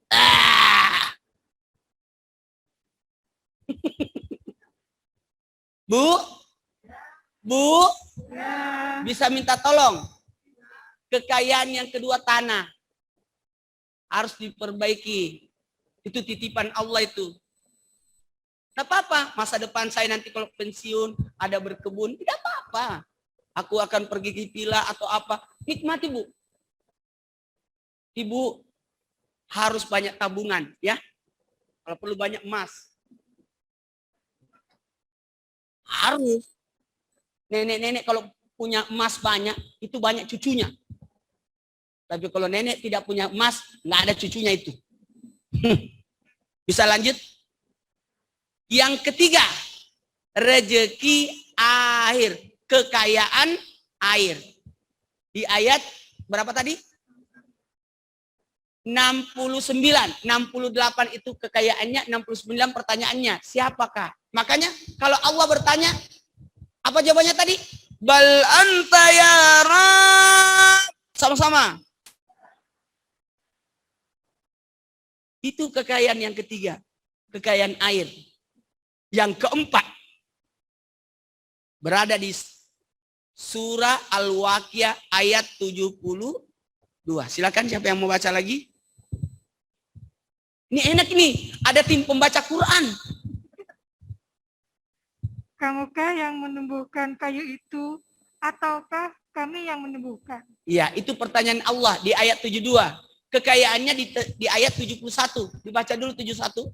Bu, bisa minta tolong. Kekayaan yang kedua tanah. Harus diperbaiki. Itu titipan Allah itu. Tidak apa-apa, masa depan saya nanti kalau pensiun, ada berkebun, tidak apa-apa. Aku akan pergi ke villa atau apa. Nikmati Bu. Ibu harus banyak tabungan ya. Kalau perlu banyak emas. Harus. Nenek-nenek kalau punya emas banyak, itu banyak cucunya. Tapi kalau nenek tidak punya emas, nggak ada cucunya itu. Bisa lanjut? Yang ketiga, rezeki air, kekayaan air. Di ayat berapa tadi? 69, 68 itu kekayaannya, 69 pertanyaannya. Siapakah? Makanya kalau Allah bertanya, apa jawabannya tadi? Bal anta ya Rab. Sama-sama. Itu kekayaan yang ketiga. Kekayaan air. Yang keempat. Berada di surah Al-Waqiah ayat 72. Silakan siapa yang mau baca lagi? Ini enak nih. Ada tim pembaca Quran. Kamukah yang menumbuhkan kayu itu, ataukah kami yang menumbuhkan? Iya, itu pertanyaan Allah di ayat 72. Kekayaannya di ayat 71. Dibaca dulu 71.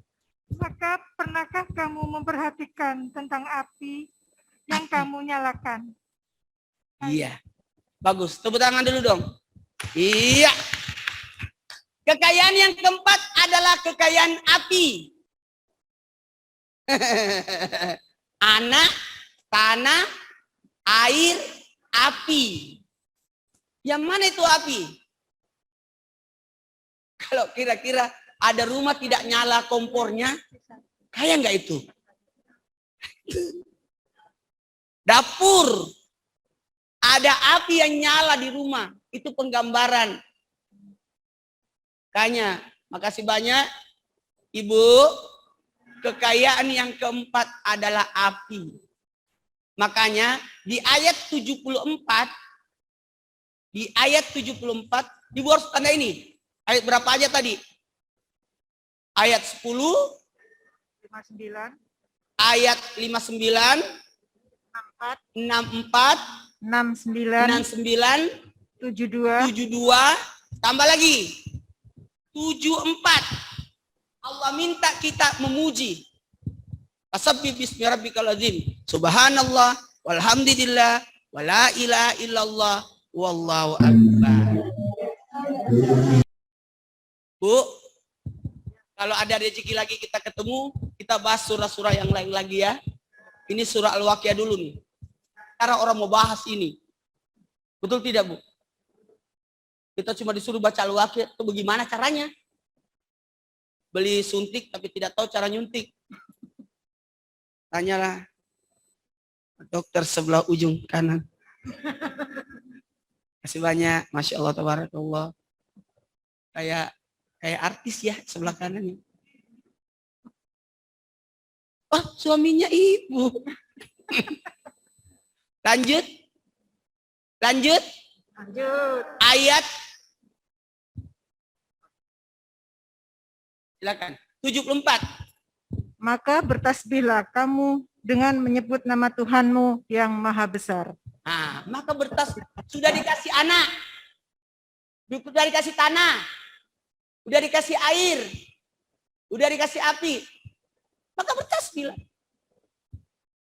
Maka pernahkah kamu memperhatikan tentang api yang kamu nyalakan? Iya. Bagus. Tepuk tangan dulu dong. Iya. Kekayaan yang keempat adalah kekayaan api. Anak, tanah, air, api. Yang mana itu api? Kalau kira-kira ada rumah tidak nyala kompornya, kaya nggak itu? Dapur, ada api yang nyala di rumah, itu penggambaran. Makanya, makasih banyak, Ibu. Kekayaan yang keempat adalah api. Makanya di ayat 74, Ibu harus tanda ini. Ayat berapa aja tadi? Ayat 10, 59, ayat 59, 64, 69, 69, 72, 72, tambah lagi 74. Allah minta kita memuji. Fasabbih bismi rabbikal azim. Subhanallah walhamdulillah wala ilaha illallah wallahu akbar. Bu, kalau ada rezeki lagi kita ketemu, kita bahas surah-surah yang lain lagi ya. Ini surah Al-Waqiah dulu nih. Karena orang mau bahas ini. Betul tidak, Bu? Kita cuma disuruh baca Al-Waqiah, itu bagaimana caranya? Beli suntik tapi tidak tahu cara nyuntik. Tanyalah dokter sebelah ujung kanan. Kasih banyak, Masya Allah, tabarakallah. Kayak artis ya sebelah kanan. Oh, suaminya ibu. Lanjut. Ayat. Silakan. 74. maka bertasbihlah kamu dengan menyebut nama Tuhanmu yang maha besar. Nah, maka sudah dikasih anak, sudah dikasih tanah, sudah dikasih air, sudah dikasih api, maka bertasbihlah.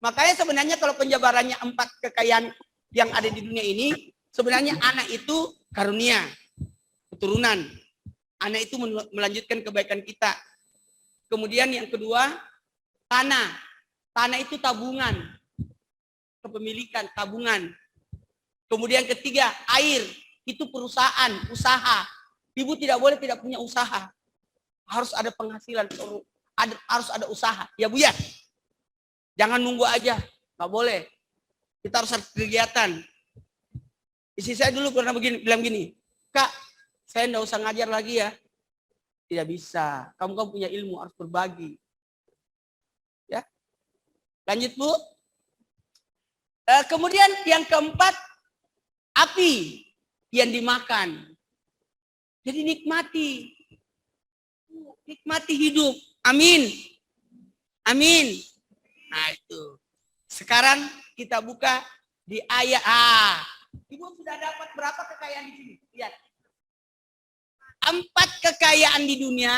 Makanya sebenarnya kalau penjabarannya 4 kekayaan yang ada di dunia ini, sebenarnya anak itu karunia, keturunan. Anak itu melanjutkan kebaikan kita. Kemudian yang kedua, tanah. Tanah itu tabungan, kepemilikan, tabungan. Kemudian ketiga, air. Itu perusahaan, usaha. Ibu tidak boleh tidak punya usaha. Harus ada penghasilan, harus ada usaha. Ya Bu ya? Jangan nunggu aja, nggak boleh. Kita harus ada kegiatan. Istri saya dulu pernah bilang gini, Kak, saya nggak usah ngajar lagi ya. Tidak bisa. Kamu punya ilmu, harus berbagi. Ya. Lanjut Bu. Kemudian yang keempat, api yang dimakan. Jadi nikmati. Nikmati hidup. Amin. Amin. Nah itu. Sekarang kita buka di ayat. Ibu sudah dapat berapa kekayaan di sini? Lihat. 4 kekayaan di dunia.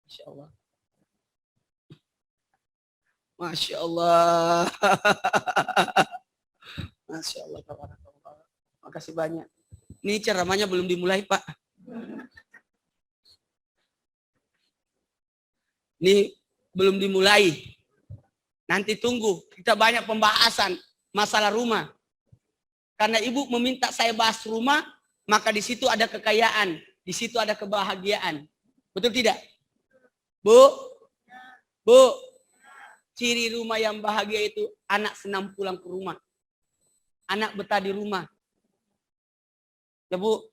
Masya Allah. Masya Allah. Masya Allah. Makasih banyak. Ini ceramahnya belum dimulai, Pak. Ini belum dimulai. Nanti tunggu. Kita banyak pembahasan masalah rumah. Karena ibu meminta saya bahas rumah, maka di situ ada kekayaan, di situ ada kebahagiaan. Betul tidak? Bu? Bu? Ciri rumah yang bahagia itu anak senang pulang ke rumah. Anak betah di rumah. Ya Bu,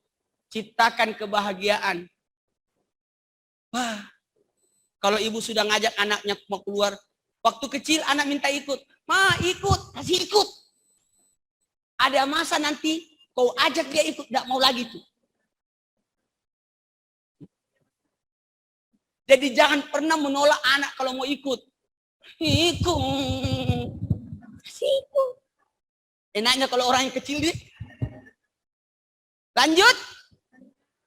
ciptakan kebahagiaan. Wah, kalau ibu sudah ngajak anaknya mau keluar, waktu kecil anak minta ikut. Ma, ikut, kasih ikut. Ada masa nanti kau ajak dia ikut, tidak mau lagi tuh. Jadi jangan pernah menolak anak kalau mau ikut. Ikut. Kasih ikut. Enaknya kalau orang yang kecil dia. Lanjut.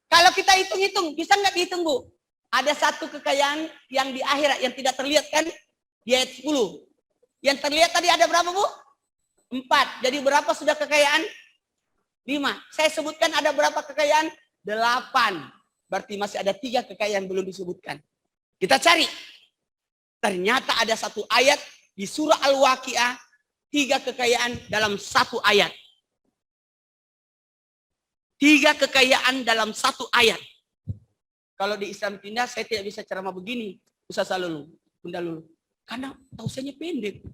Kalau kita hitung-hitung, bisa nggak dihitung Bu? Ada satu kekayaan yang di akhirat yang tidak terlihat kan? Di ayat 10. Yang terlihat tadi ada berapa Bu? 4. Jadi berapa sudah kekayaan? 5. Saya sebutkan ada berapa kekayaan? 8. Berarti masih ada 3 kekayaan belum disebutkan. Kita cari. Ternyata ada satu ayat di surah Al-Waqiah. 3 kekayaan dalam 1 ayat. 3 kekayaan dalam 1 ayat. Kalau di Islam Pindah saya tidak bisa ceramah begini. Ustaz Lulu, Bunda Lulu. Karena tausiahnya pendek.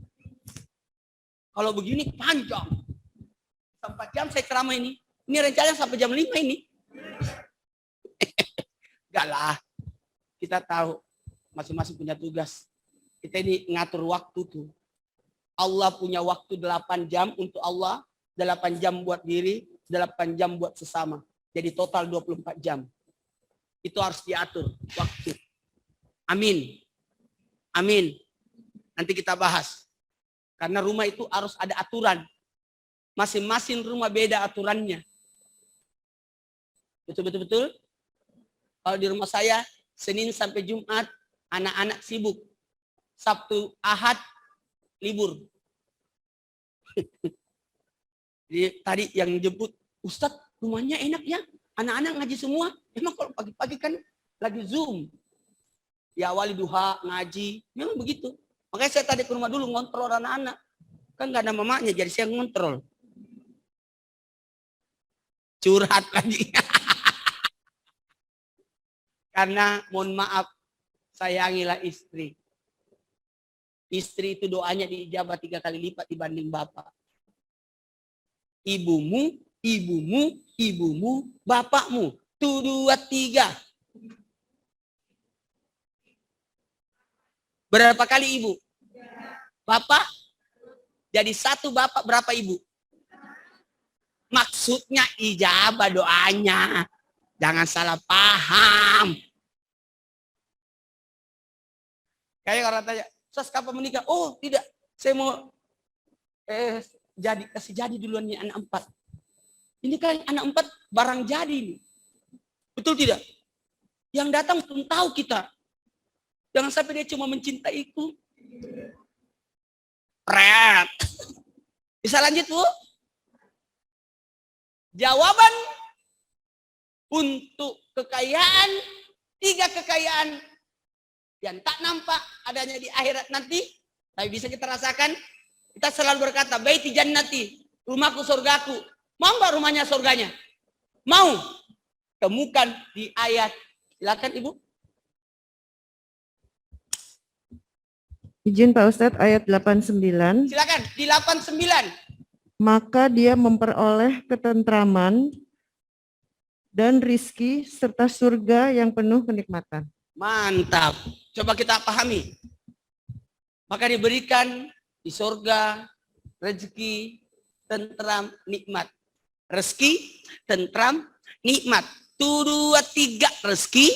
Kalau begini panjang. 4 jam saya ceramah ini. Ini rencananya sampai jam 5 ini. Enggak lah. Kita tahu masing-masing punya tugas. Kita ini ngatur waktu tuh. Allah punya waktu 8 jam untuk Allah, 8 jam buat diri, 8 jam buat sesama. Jadi total 24 jam. Itu harus diatur waktu. Amin. Amin. Nanti kita bahas. Karena rumah itu harus ada aturan. Masing-masing rumah beda aturannya. Betul-betul. Kalau di rumah saya, Senin sampai Jumat, anak-anak sibuk. Sabtu, Ahad, libur. Jadi, tadi yang jemput, Ustadz rumahnya enak ya, anak-anak ngaji semua. Emang kalau pagi-pagi kan lagi Zoom. Ya awali duha, ngaji, memang begitu. Makanya saya tadi ke rumah dulu ngontrol anak-anak. Kan nggak ada mamanya, jadi saya ngontrol. Curhat lagi. Karena mohon maaf, sayangilah istri. Istri itu doanya diijabah 3 kali lipat dibanding bapak. Ibumu, ibumu, ibumu, bapakmu. 2, 3. Berapa kali ibu? Bapak? Jadi 1 bapak, berapa ibu? Maksudnya ijabah doanya. Jangan salah paham. Kayak orang tanya, Ustaz kapan menikah? Oh tidak, saya mau kasih jadi duluan nih anak 4. Ini kan anak 4 barang jadi nih. Betul tidak? Yang datang belum tahu kita. Jangan sampai dia cuma mencintaiku. Red. Bisa lanjut Bu? Jawaban untuk kekayaan, 3 kekayaan yang tak nampak adanya di akhirat nanti, tapi bisa kita rasakan. Kita selalu berkata, baiti jannati, rumahku surgaku. Mau nggak rumahnya surganya? Mau? Temukan di ayat. Silakan Ibu. Izin Pak Ustadz, ayat 89. Silakan, di 89. Maka dia memperoleh ketentraman dan rizki serta surga yang penuh kenikmatan. Mantap. Coba kita pahami. Maka diberikan di surga rezeki, tentram, nikmat. Rezeki, tentram, nikmat. 2, 3 rezeki,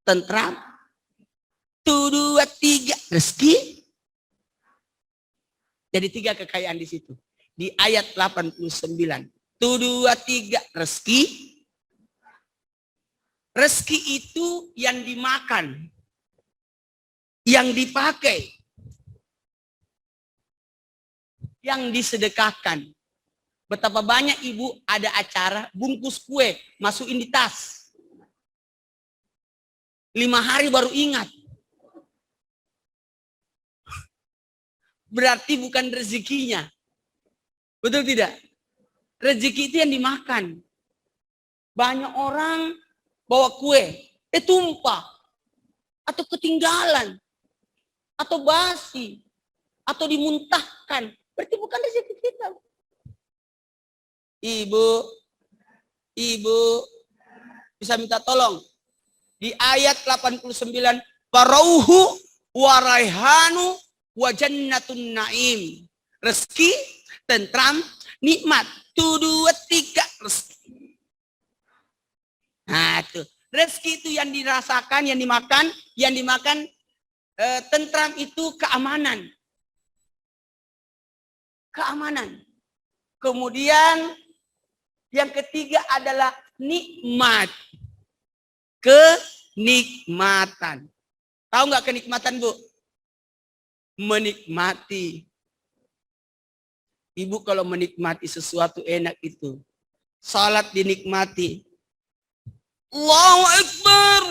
tentram. 2, 3 rezeki. Jadi 3 kekayaan di situ. Di ayat 89. 2, 3 rezeki. Rezeki itu yang dimakan, yang dipakai, yang disedekahkan. Betapa banyak ibu ada acara bungkus kue, masukin di tas. 5 hari baru ingat. Berarti bukan rezekinya. Betul tidak? Rezeki itu yang dimakan. Banyak orang bawa kue, tumpah, atau ketinggalan, atau basi, atau dimuntahkan. Berarti bukan rezeki kita. Ibu, bisa minta tolong. Di ayat 89, Farauhu waraihanu wa jannatun naim. Rezeki, tentram, nikmat. 2, 3 rezeki. Nah itu, rezeki itu yang dirasakan, yang dimakan, tentram itu keamanan. Keamanan. Kemudian yang ketiga adalah nikmat. Kenikmatan. Tahu nggak kenikmatan Bu? Menikmati. Ibu kalau menikmati sesuatu enak itu. Salat dinikmati. Allahu Akbar.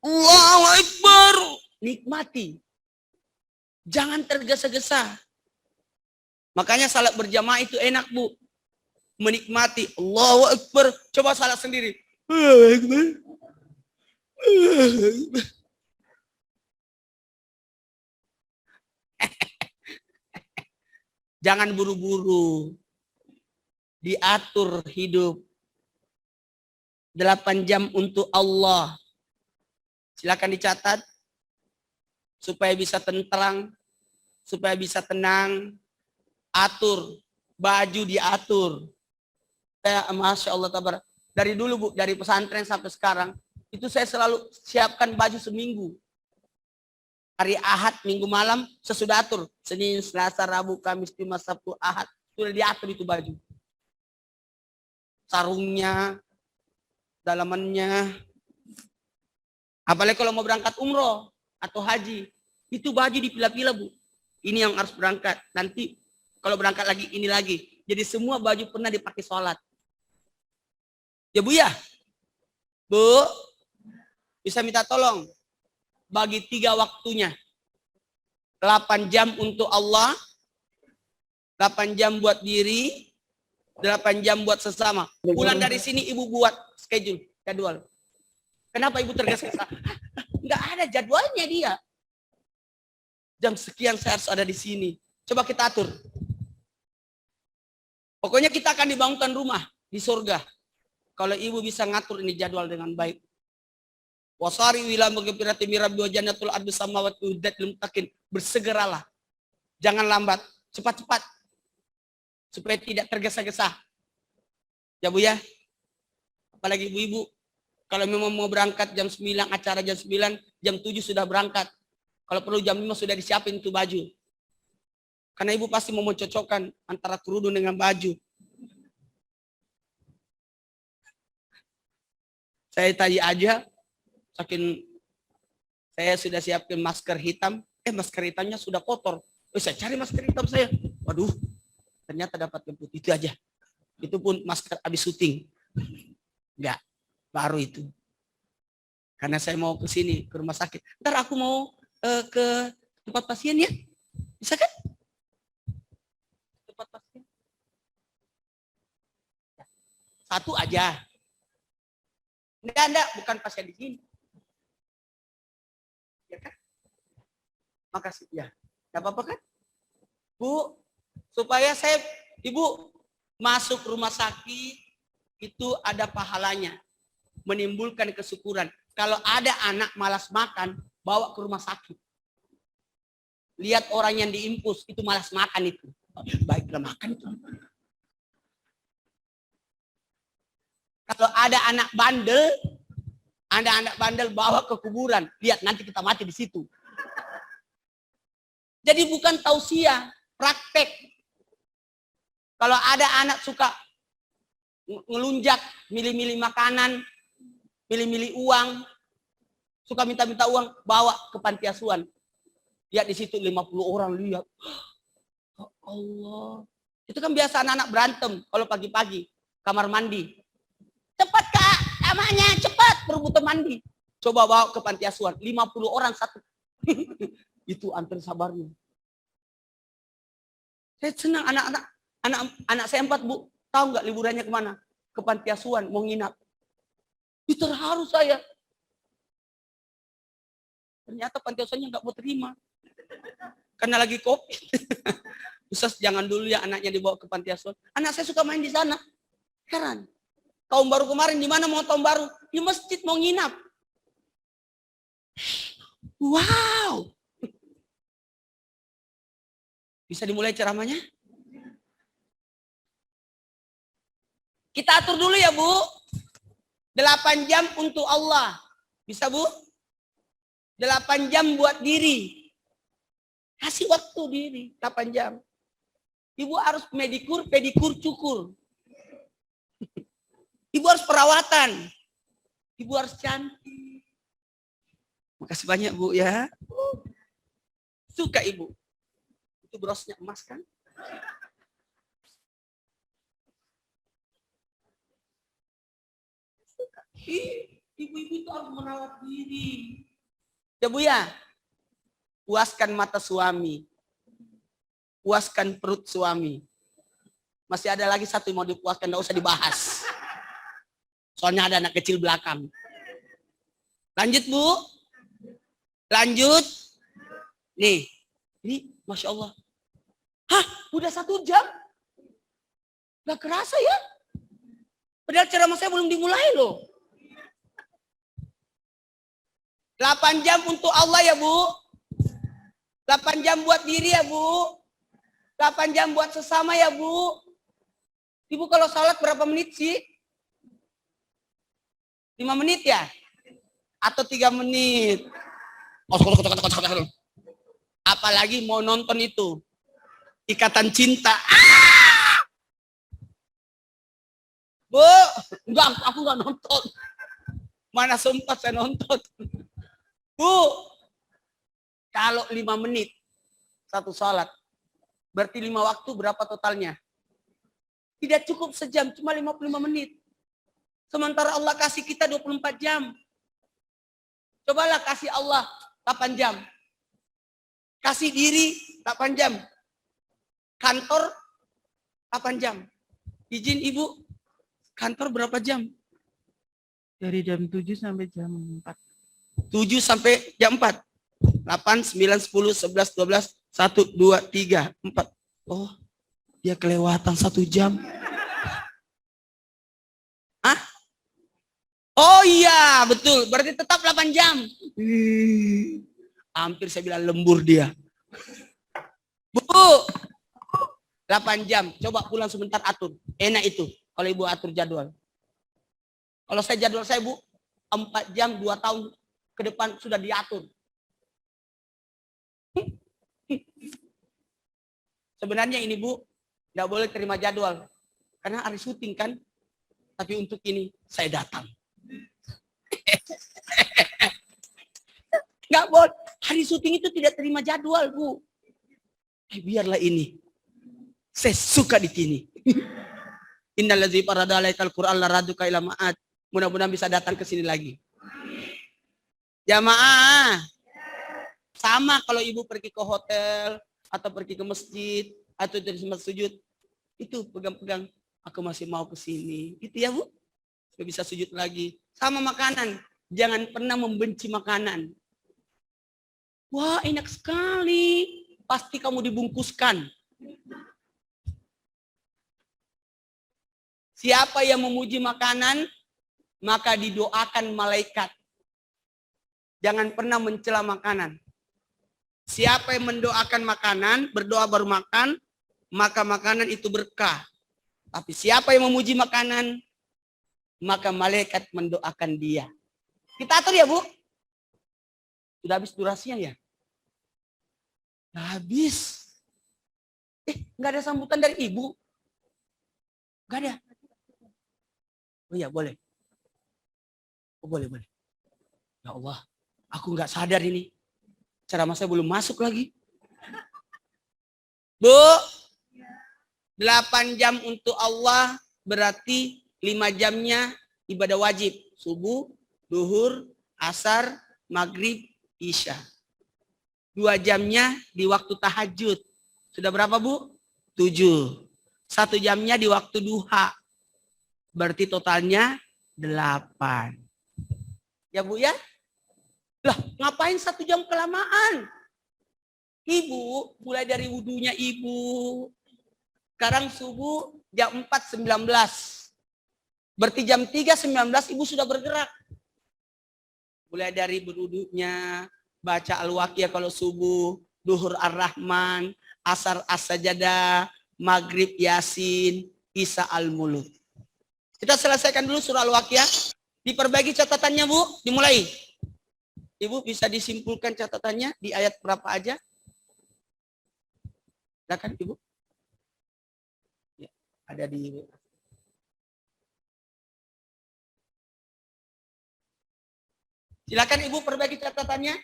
Allahu Akbar. Nikmati. Jangan tergesa-gesa. Makanya salat berjamaah itu enak Bu. Menikmati. Allahu Akbar. Coba salat sendiri. Allahu Akbar. Allahu Akbar. Jangan buru-buru. Diatur hidup. 8 jam untuk Allah. Silakan dicatat. supaya bisa tenang, supaya bisa tenang, atur, baju diatur. Saya Masya Allah tabarak. Dari dulu Bu, dari pesantren sampai sekarang, itu saya selalu siapkan baju seminggu. Hari Ahad, Minggu malam, sesudah atur. Senin, Selasa, Rabu, Kamis, Jumat, Sabtu, Ahad. Sudah diatur itu baju. Sarungnya, dalamannya. Apalagi kalau mau berangkat umroh atau haji. Itu baju dipilah-pilah Bu. Ini yang harus berangkat. Nanti kalau berangkat lagi, ini lagi. Jadi semua baju pernah dipakai sholat. Ya Bu ya? Bu, bisa minta tolong. Bagi 3 waktunya. 8 jam untuk Allah. 8 jam buat diri. 8 jam buat sesama. Pulang dari sini Ibu buat schedule, jadwal. Kenapa Ibu tergesa-gesa? Enggak ada jadwalnya dia. Jam sekian saya harus ada di sini. Coba kita atur. Pokoknya kita akan dibangunkan rumah di surga. Kalau Ibu bisa ngatur ini jadwal dengan baik. Wasari wila magfirati mirabbi wa jannatul ardi samawati udat lil muttaqin. Bersegeralah. Jangan lambat, cepat-cepat. Supaya tidak tergesa-gesa. Ya Bu ya. Apalagi ibu-ibu, kalau memang mau berangkat jam 9, acara jam 9, jam 7 sudah berangkat. Kalau perlu jam 5 sudah disiapin itu baju. Karena Ibu pasti mau mencocokkan antara kerudung dengan baju. Saya tadi aja, saking saya sudah siapkan masker hitam, masker hitamnya sudah kotor. Saya cari masker hitam saya. Waduh, ternyata dapat yang putih. Itu aja. Itu pun masker habis syuting. Enggak, baru itu. Karena saya mau ke sini, ke rumah sakit. Ntar aku mau ke tempat pasien ya. Bisa kan? Tempat pasien. Satu aja. Enggak, bukan pasien di sini. Ya kan? Makasih ya. Enggak apa-apa kan? Bu, supaya Ibu masuk rumah sakit itu ada pahalanya. Menimbulkan kesyukuran. Kalau ada anak malas makan, bawa ke rumah sakit. Lihat orang yang diimpus, itu malas makan itu. Baiklah makan itu. Kalau ada anak bandel bawa ke kuburan. Lihat nanti kita mati di situ. Jadi bukan tausiah, praktek. Kalau ada anak suka ngelunjak, milih-milih makanan, milih-milih uang, suka minta-minta uang, bawa ke panti asuhan. Lihat di situ 50 orang lihat. Oh Allah. Itu kan biasa anak-anak berantem kalau pagi-pagi kamar mandi. Cepat Kak, namanya cepat berebutan mandi. Coba bawa ke panti asuhan, 50 orang satu. Itu antri sabarnya. Saya senang anak saya 4 Bu. Tahu nggak liburannya kemana? Ke panti asuhan mau nginap. Itu terharu saya. Ternyata panti asuhannya nggak mau terima. Karena lagi COVID. Ustaz jangan dulu ya anaknya dibawa ke panti asuhan. Anak saya suka main di sana. Heran. Tahun baru kemarin di mana mau tahun baru? Di masjid mau nginap. Wow. Bisa dimulai ceramahnya? Kita atur dulu ya Bu. 8 jam untuk Allah. Bisa Bu? 8 jam buat diri. Kasih waktu diri 8 jam. Ibu harus pedikur, cukur. Ibu harus perawatan. Ibu harus cantik. Makasih banyak Bu ya. Suka Ibu. Itu brosnya emas kan? Ibu-ibu itu harus merawat diri. Ya Bu ya, puaskan mata suami. Puaskan perut suami. Masih ada lagi satu yang mau dipuaskan, enggak usah dibahas. Soalnya ada anak kecil belakang. Lanjut Bu. Lanjut. Nih, ini Masya Allah. Hah, udah 1 jam? Gak kerasa ya? Padahal ceramah saya belum dimulai loh. 8 jam untuk Allah ya Bu. 8 jam buat diri ya Bu. 8 jam buat sesama ya Bu. Ibu kalau sholat berapa menit sih? 5 menit ya? Atau 3 menit? Apalagi mau nonton itu. Ikatan Cinta. Bu, enggak, aku enggak nonton. Mana sempat saya nonton. Bu, kalau 5 menit satu sholat, berarti 5 waktu berapa totalnya? Tidak cukup sejam, cuma 55 menit. Sementara Allah kasih kita 24 jam. Cobalah kasih Allah 8 jam. Kasih diri 8 jam. Kantor 8 jam. Izin Ibu, kantor berapa jam? Dari jam 7 sampai jam 4. 7 sampai jam 4. 8, 9, 10, 11, 12, 1, 2, 3, 4. Oh, dia kelewatan 1 jam. Hah? Oh iya, betul. Berarti tetap 8 jam. Hampir saya bilang lembur dia. Bu, 8 jam. Coba pulang sebentar atur. Enak itu kalau Ibu atur jadwal. Kalau saya jadwal saya Bu, 4 jam 2 tahun ke depan sudah diatur. Sebenarnya ini Bu, tidak boleh terima jadwal. Karena hari syuting kan. Tapi untuk ini saya datang. Nggak boleh. Hari syuting itu tidak terima jadwal Bu. Biarlah ini. Saya suka di sini. Innallazi farada alaikal Qur'an laraduka ila ma'ad. Mudah-mudahan bisa datang ke sini lagi. Jamaah. Sama kalau Ibu pergi ke hotel atau pergi ke masjid atau dari tempat sujud, itu pegang-pegang, aku masih mau ke sini. Itu ya Bu. Supaya bisa sujud lagi. Sama makanan. Jangan pernah membenci makanan. Wah, enak sekali. Pasti kamu dibungkuskan. Siapa yang memuji makanan, maka didoakan malaikat. Jangan pernah mencela makanan. Siapa yang mendoakan makanan, berdoa baru makan, maka makanan itu berkah. Tapi siapa yang memuji makanan, maka malaikat mendoakan dia. Kita atur ya Bu. Sudah habis durasinya ya? Sudah habis. Nggak ada sambutan dari Ibu. Nggak ada. Oh iya, boleh. Oh, boleh. Ya Allah, aku nggak sadar ini. Ceramah saya belum masuk lagi. Bu, 8 jam untuk Allah berarti 5 jamnya ibadah wajib. Subuh, duhur, asar, maghrib, isya. 2 jamnya di waktu tahajud. Sudah berapa Bu? 7. 1 jamnya di waktu duha. Berarti totalnya 8. Ya Bu ya? Lah, ngapain 1 jam kelamaan? Ibu, mulai dari wudunya Ibu. Sekarang subuh jam 4.19. Berarti jam 3.19 Ibu sudah bergerak. Mulai dari berwudunya, baca Al-Waqiah kalau subuh, duhur Ar-Rahman, asar As-Sajadah, maghrib Yasin, isya Al-Muluk. Kita selesaikan dulu surah Al-Waqiah. Diperbaiki catatannya Bu, dimulai. Ibu bisa disimpulkan catatannya di ayat berapa aja? Silakan Ibu. Ya, ada di Silakan Ibu perbaiki catatannya.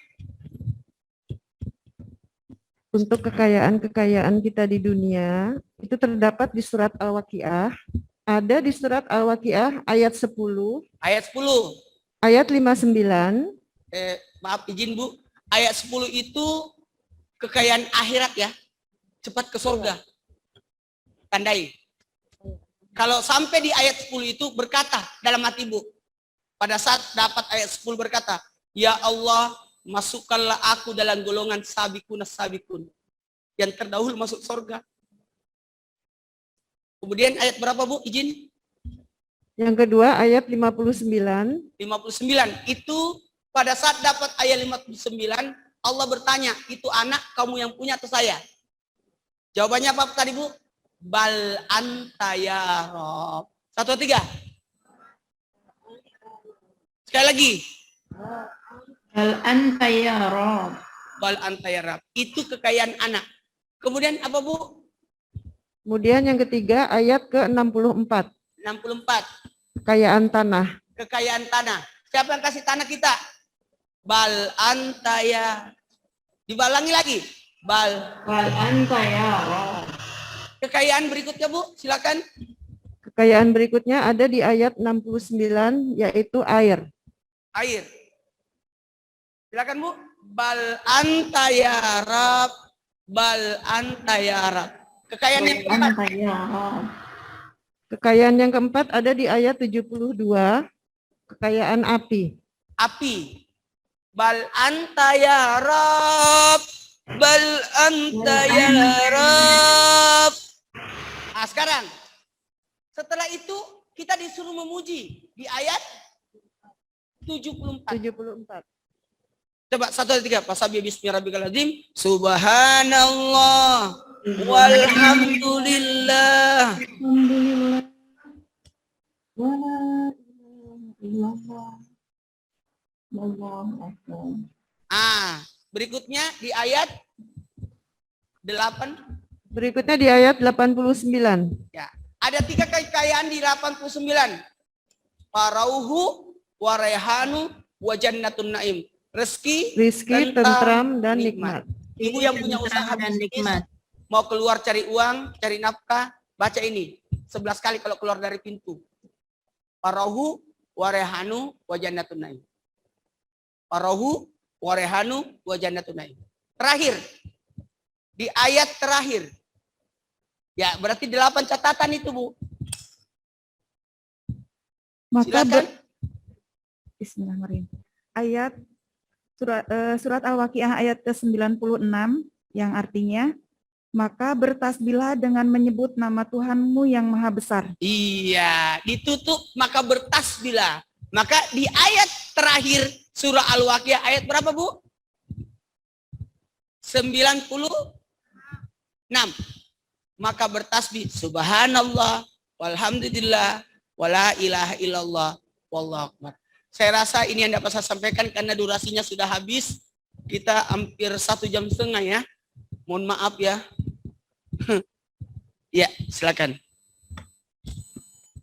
Untuk kekayaan-kekayaan kita di dunia, itu terdapat di surat Al-Waqiah. Ada di surat Al-Waqiah ayat 10, Ayat 10. ayat 59, Maaf izin Bu. Ayat 10 itu kekayaan akhirat ya. Cepat ke surga. Tandai. Kalau sampai di ayat 10 itu berkata dalam hati Bu. Pada saat dapat ayat 10 berkata, ya Allah, masukkanlah aku dalam golongan sabikun sabikun. Yang terdahulu masuk surga. Kemudian ayat berapa Bu? Izin. yang kedua ayat 59, 59. Itu pada saat dapat ayat 59, Allah bertanya, itu anak kamu yang punya atau saya? Jawabannya apa tadi Bu? Bal anta ya Rob. 1, 2, 3. Sekali lagi. Bal anta ya Rob. Bal anta ya Rob. Itu kekayaan anak. Kemudian apa Bu? Kemudian yang ketiga ayat ke-64. 64. Kekayaan tanah. Kekayaan tanah. Siapa yang kasih tanah kita? Bal anta ya. Dibalangi lagi. Bal. Bal anta ya Rob. Kekayaan berikutnya Bu, silakan. Kekayaan berikutnya ada di ayat 69 yaitu air. Air. Silakan Bu. Bal anta ya Rab. Bal anta ya Rab. Kekayaan yang Bal keempat. anta ya Rob. Kekayaan yang keempat ada di ayat 72, kekayaan api. Api. Bal anta ya Rab. Bal anta ya Rab. Nah, sekarang setelah itu kita disuruh memuji di ayat 74. 74. Coba 1, 2, 3. Fasabbih bismi rabbikal azim. Subhanallah walhamdulillah. Alhamdulillah. Wala ilaha illallah. Allahu akbar. Berikutnya di ayat 8. Berikutnya di ayat 89. Ya. Ada 3 kekayaan di 89. Farauhu wa raihanu wa jannatun naim. Rezeki, Rizki, tentram, dan nikmat. Ibu yang punya usaha dan bisnis, nikmat. mau keluar cari uang, cari nafkah, baca ini 11 kali kalau keluar dari pintu. Farauhu wa raihanu wa jannatun naim. Farauhu wa raihanu wa jannatun naim. Terakhir. Di ayat terakhir. Ya, berarti 8 catatan itu, Bu. Maka Silakan. Bismillahirrahmanirrahim. Ayat surat Al-Waqiah ayat ke-96 yang artinya, maka bertasbihlah dengan menyebut nama Tuhanmu yang maha besar. Iya, ditutup maka bertasbihlah. Maka di ayat terakhir surah Al-Waqiah ayat berapa, Bu? 96. Maka bertasbih subhanallah walhamdulillah wala ilaha illallah wallahu akbar. Saya rasa ini yang dapat saya sampaikan karena durasinya sudah habis. Kita hampir 1,5 jam ya. Mohon maaf ya. Ya, silakan.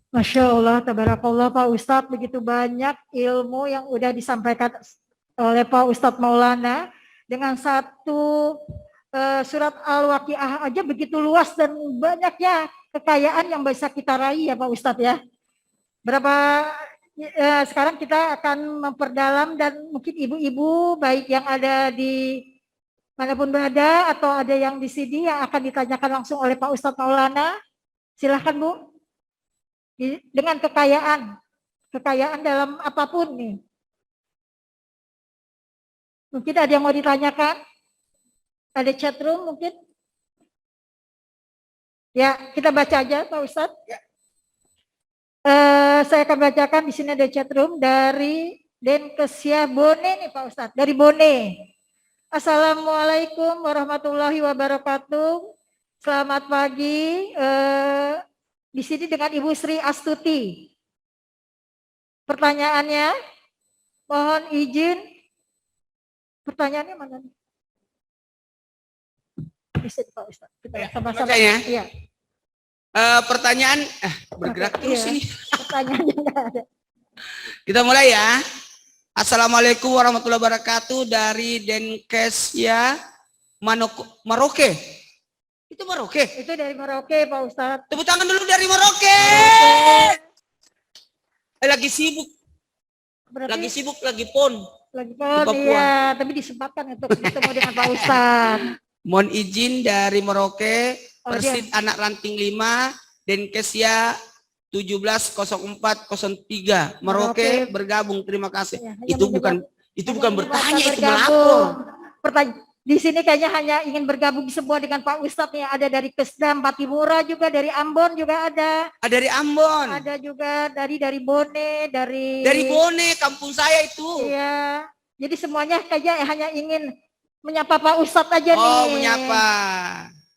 Masya Allah, tabarakallah Pak Ustadz, begitu banyak ilmu yang udah disampaikan oleh Pak Ustadz Maulana dengan satu surat Al-Waqiah aja begitu luas dan banyaknya kekayaan yang bisa kita raih ya Pak Ustadz ya. Sekarang kita akan memperdalam dan mungkin ibu-ibu baik yang ada di manapun berada atau ada yang di sini yang akan ditanyakan langsung oleh Pak Ustadz Maulana. Silahkan Bu. Dengan kekayaan dalam apapun nih. Mungkin ada yang mau ditanyakan? Ada chat room mungkin? Ya, kita baca aja Pak Ustadz. Ya. Saya akan bacakan di sini ada chat room dari Denkesia Bone nih Pak Ustadz, dari Bone. Assalamualaikum warahmatullahi wabarakatuh. Selamat pagi. Di sini dengan Ibu Sri Astuti. Pertanyaannya, mohon izin. Pertanyaannya mana nih? Bisa Pak Ustadz. Kita sama-sama. Bacanya. Iya. Pertanyaan bergerak terus Iya. ini. Pertanyaannya enggak ada. Kita mulai ya. Assalamualaikum warahmatullahi wabarakatuh dari Denkesia Maroke. Itu Maroke. Itu dari Merauke Pak Ustadz. Tepuk tangan dulu dari Maroke. Lagi sibuk, Berarti lagi pon. lagi di Papua. iya, tapi disempatkan untuk bertemu dengan Pak Ustadz. Mohon izin dari Maroke, Oh, Persit Anak Ranting 5, Denkesia 170403. Maroke bergabung, terima kasih. Ya, hanya Itu menyebut- bukan hanya bertanya, itu bergabung. melapor. Di sini kayaknya hanya ingin bergabung semua dengan Pak Ustadz yang ada dari Kesdam, Patimura juga, dari Ambon juga ada. Dari Ambon, Ada juga dari Bone, dari dari Bone, kampung saya itu. Iya. Jadi semuanya kayaknya hanya ingin menyapa Pak Ustadz aja nih. Oh, menyapa.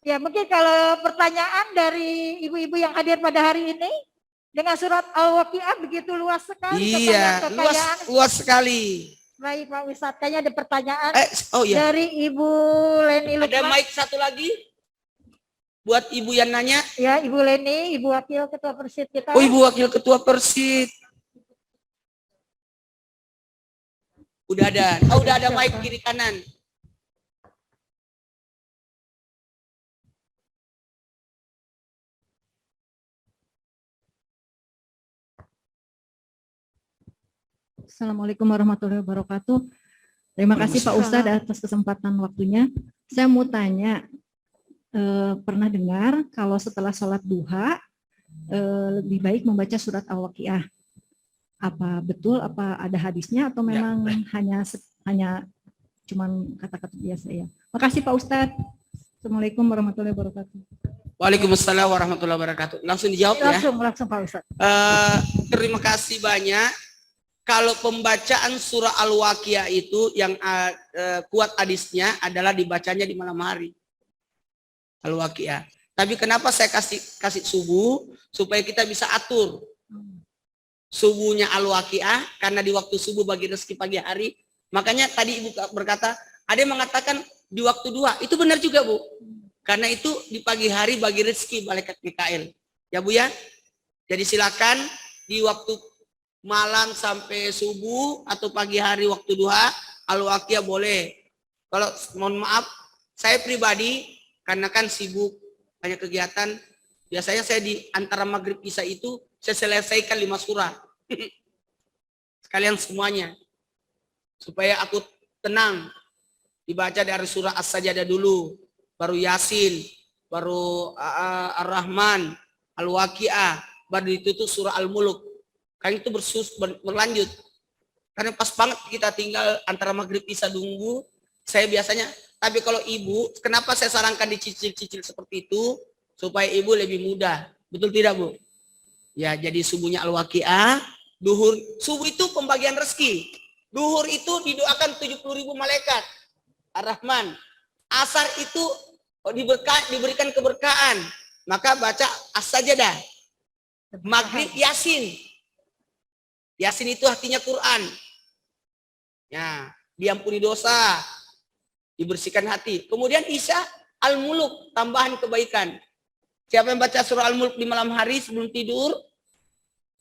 Ya, mungkin kalau pertanyaan dari ibu-ibu yang hadir pada hari ini dengan surat Al-Waqiah begitu luas sekali Iya, kekayaan. luas sekali. Baik Pak Ustadz, kayaknya ada pertanyaan Oh iya. dari Ibu Leni Ada Lukman. mic satu lagi buat ibu yang nanya. Ya, Ibu Leni, Ibu Wakil Ketua Persid kita. Oh, ibu wakil ketua Persid. Udah ada. Oh, udah ada mic kiri kanan. Assalamualaikum warahmatullahi wabarakatuh. Terima kasih Pak Ustadz atas kesempatan waktunya. Saya mau tanya, pernah dengar kalau setelah sholat duha lebih baik membaca surat Al-Waqiah. Apa betul? Apa ada hadisnya atau memang hanya cuman kata-kata biasa ya? Makasih Pak Ustadz. Assalamualaikum warahmatullahi wabarakatuh. Waalaikumsalam warahmatullahi wabarakatuh. Langsung dijawab ya. Langsung Pak Ustadz. Terima kasih banyak. Kalau pembacaan surah Al-Waqiah itu yang kuat hadisnya adalah dibacanya di malam hari. Al-Waqiah. Tapi kenapa saya kasih subuh supaya kita bisa atur subuhnya Al-Waqiah, karena di waktu subuh bagi rezeki pagi hari. Makanya tadi Ibu berkata, ada yang mengatakan di waktu duha. Itu benar juga Bu. Karena itu di pagi hari bagi rezeki malaikat Mikail. Ya Bu ya. Jadi silakan di waktu malam sampai subuh atau pagi hari waktu duha Al-Waqiah boleh. Kalau mohon maaf, saya pribadi karena kan sibuk banyak kegiatan, biasanya saya di antara maghrib isya itu saya selesaikan 5 surah sekalian semuanya supaya aku tenang. Dibaca dari surah As-Sajdah dulu, baru Yasin, baru Ar-Rahman, Al-Waqiah, baru ditutup surah Al-Muluk. Kan itu berlanjut. Karena pas banget kita tinggal antara maghrib isya nunggu, saya biasanya, tapi kalau ibu, kenapa saya sarankan dicicil-cicil seperti itu? Supaya ibu lebih mudah. Betul tidak Bu? Ya, jadi subuhnya Al-Waqiah, duhur, subuh itu pembagian rezeki. Duhur itu didoakan 70.000 malaikat. Ar-Rahman. Asar itu diberikan keberkahan. Maka baca As-Sajdah. Maghrib Yasin. Yasin itu artinya Quran. Ya, diampuni dosa, dibersihkan hati. Kemudian Isya Al-Muluk, tambahan kebaikan. Siapa yang baca surah Al-Muluk di malam hari sebelum tidur,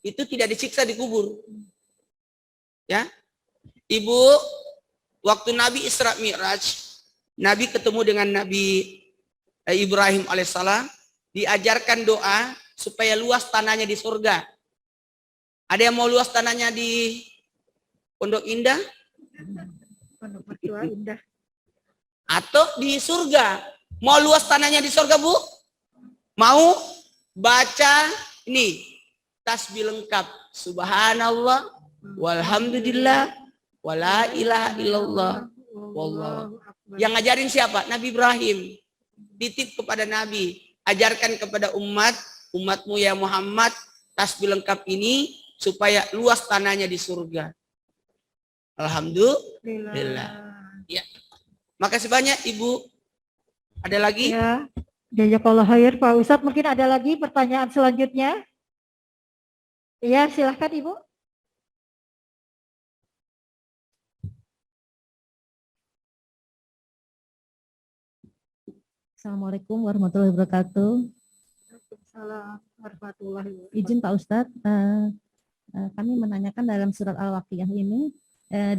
itu tidak disiksa di kubur. Ya, Ibu, waktu Nabi Isra Mi'raj, Nabi ketemu dengan Nabi Ibrahim alaihissalam, diajarkan doa supaya luas tanahnya di surga. Ada yang mau luas tanahnya di Pondok Indah? Pondok Mertua Indah. Atau di surga? Mau luas tanahnya di surga Bu? Mau baca ini tasbih lengkap. Subhanallah, walhamdulillah, wala ilaha illallah, wallahu. Yang ngajarin siapa? Nabi Ibrahim. Titip kepada Nabi. Ajarkan kepada umatmu ya Muhammad, tasbih lengkap ini supaya luas tanahnya di surga. Alhamdulillah. Ya. Makasih banyak Ibu. Ada lagi? Ya, jazakallah khair Pak Ustadz. Mungkin ada lagi pertanyaan selanjutnya? Ya, silahkan Ibu. Assalamualaikum warahmatullahi wabarakatuh. Waalaikumsalam warahmatullahi wabarakatuh. Izin Pak Ustadz, kami menanyakan dalam surat Al-Waqiah ini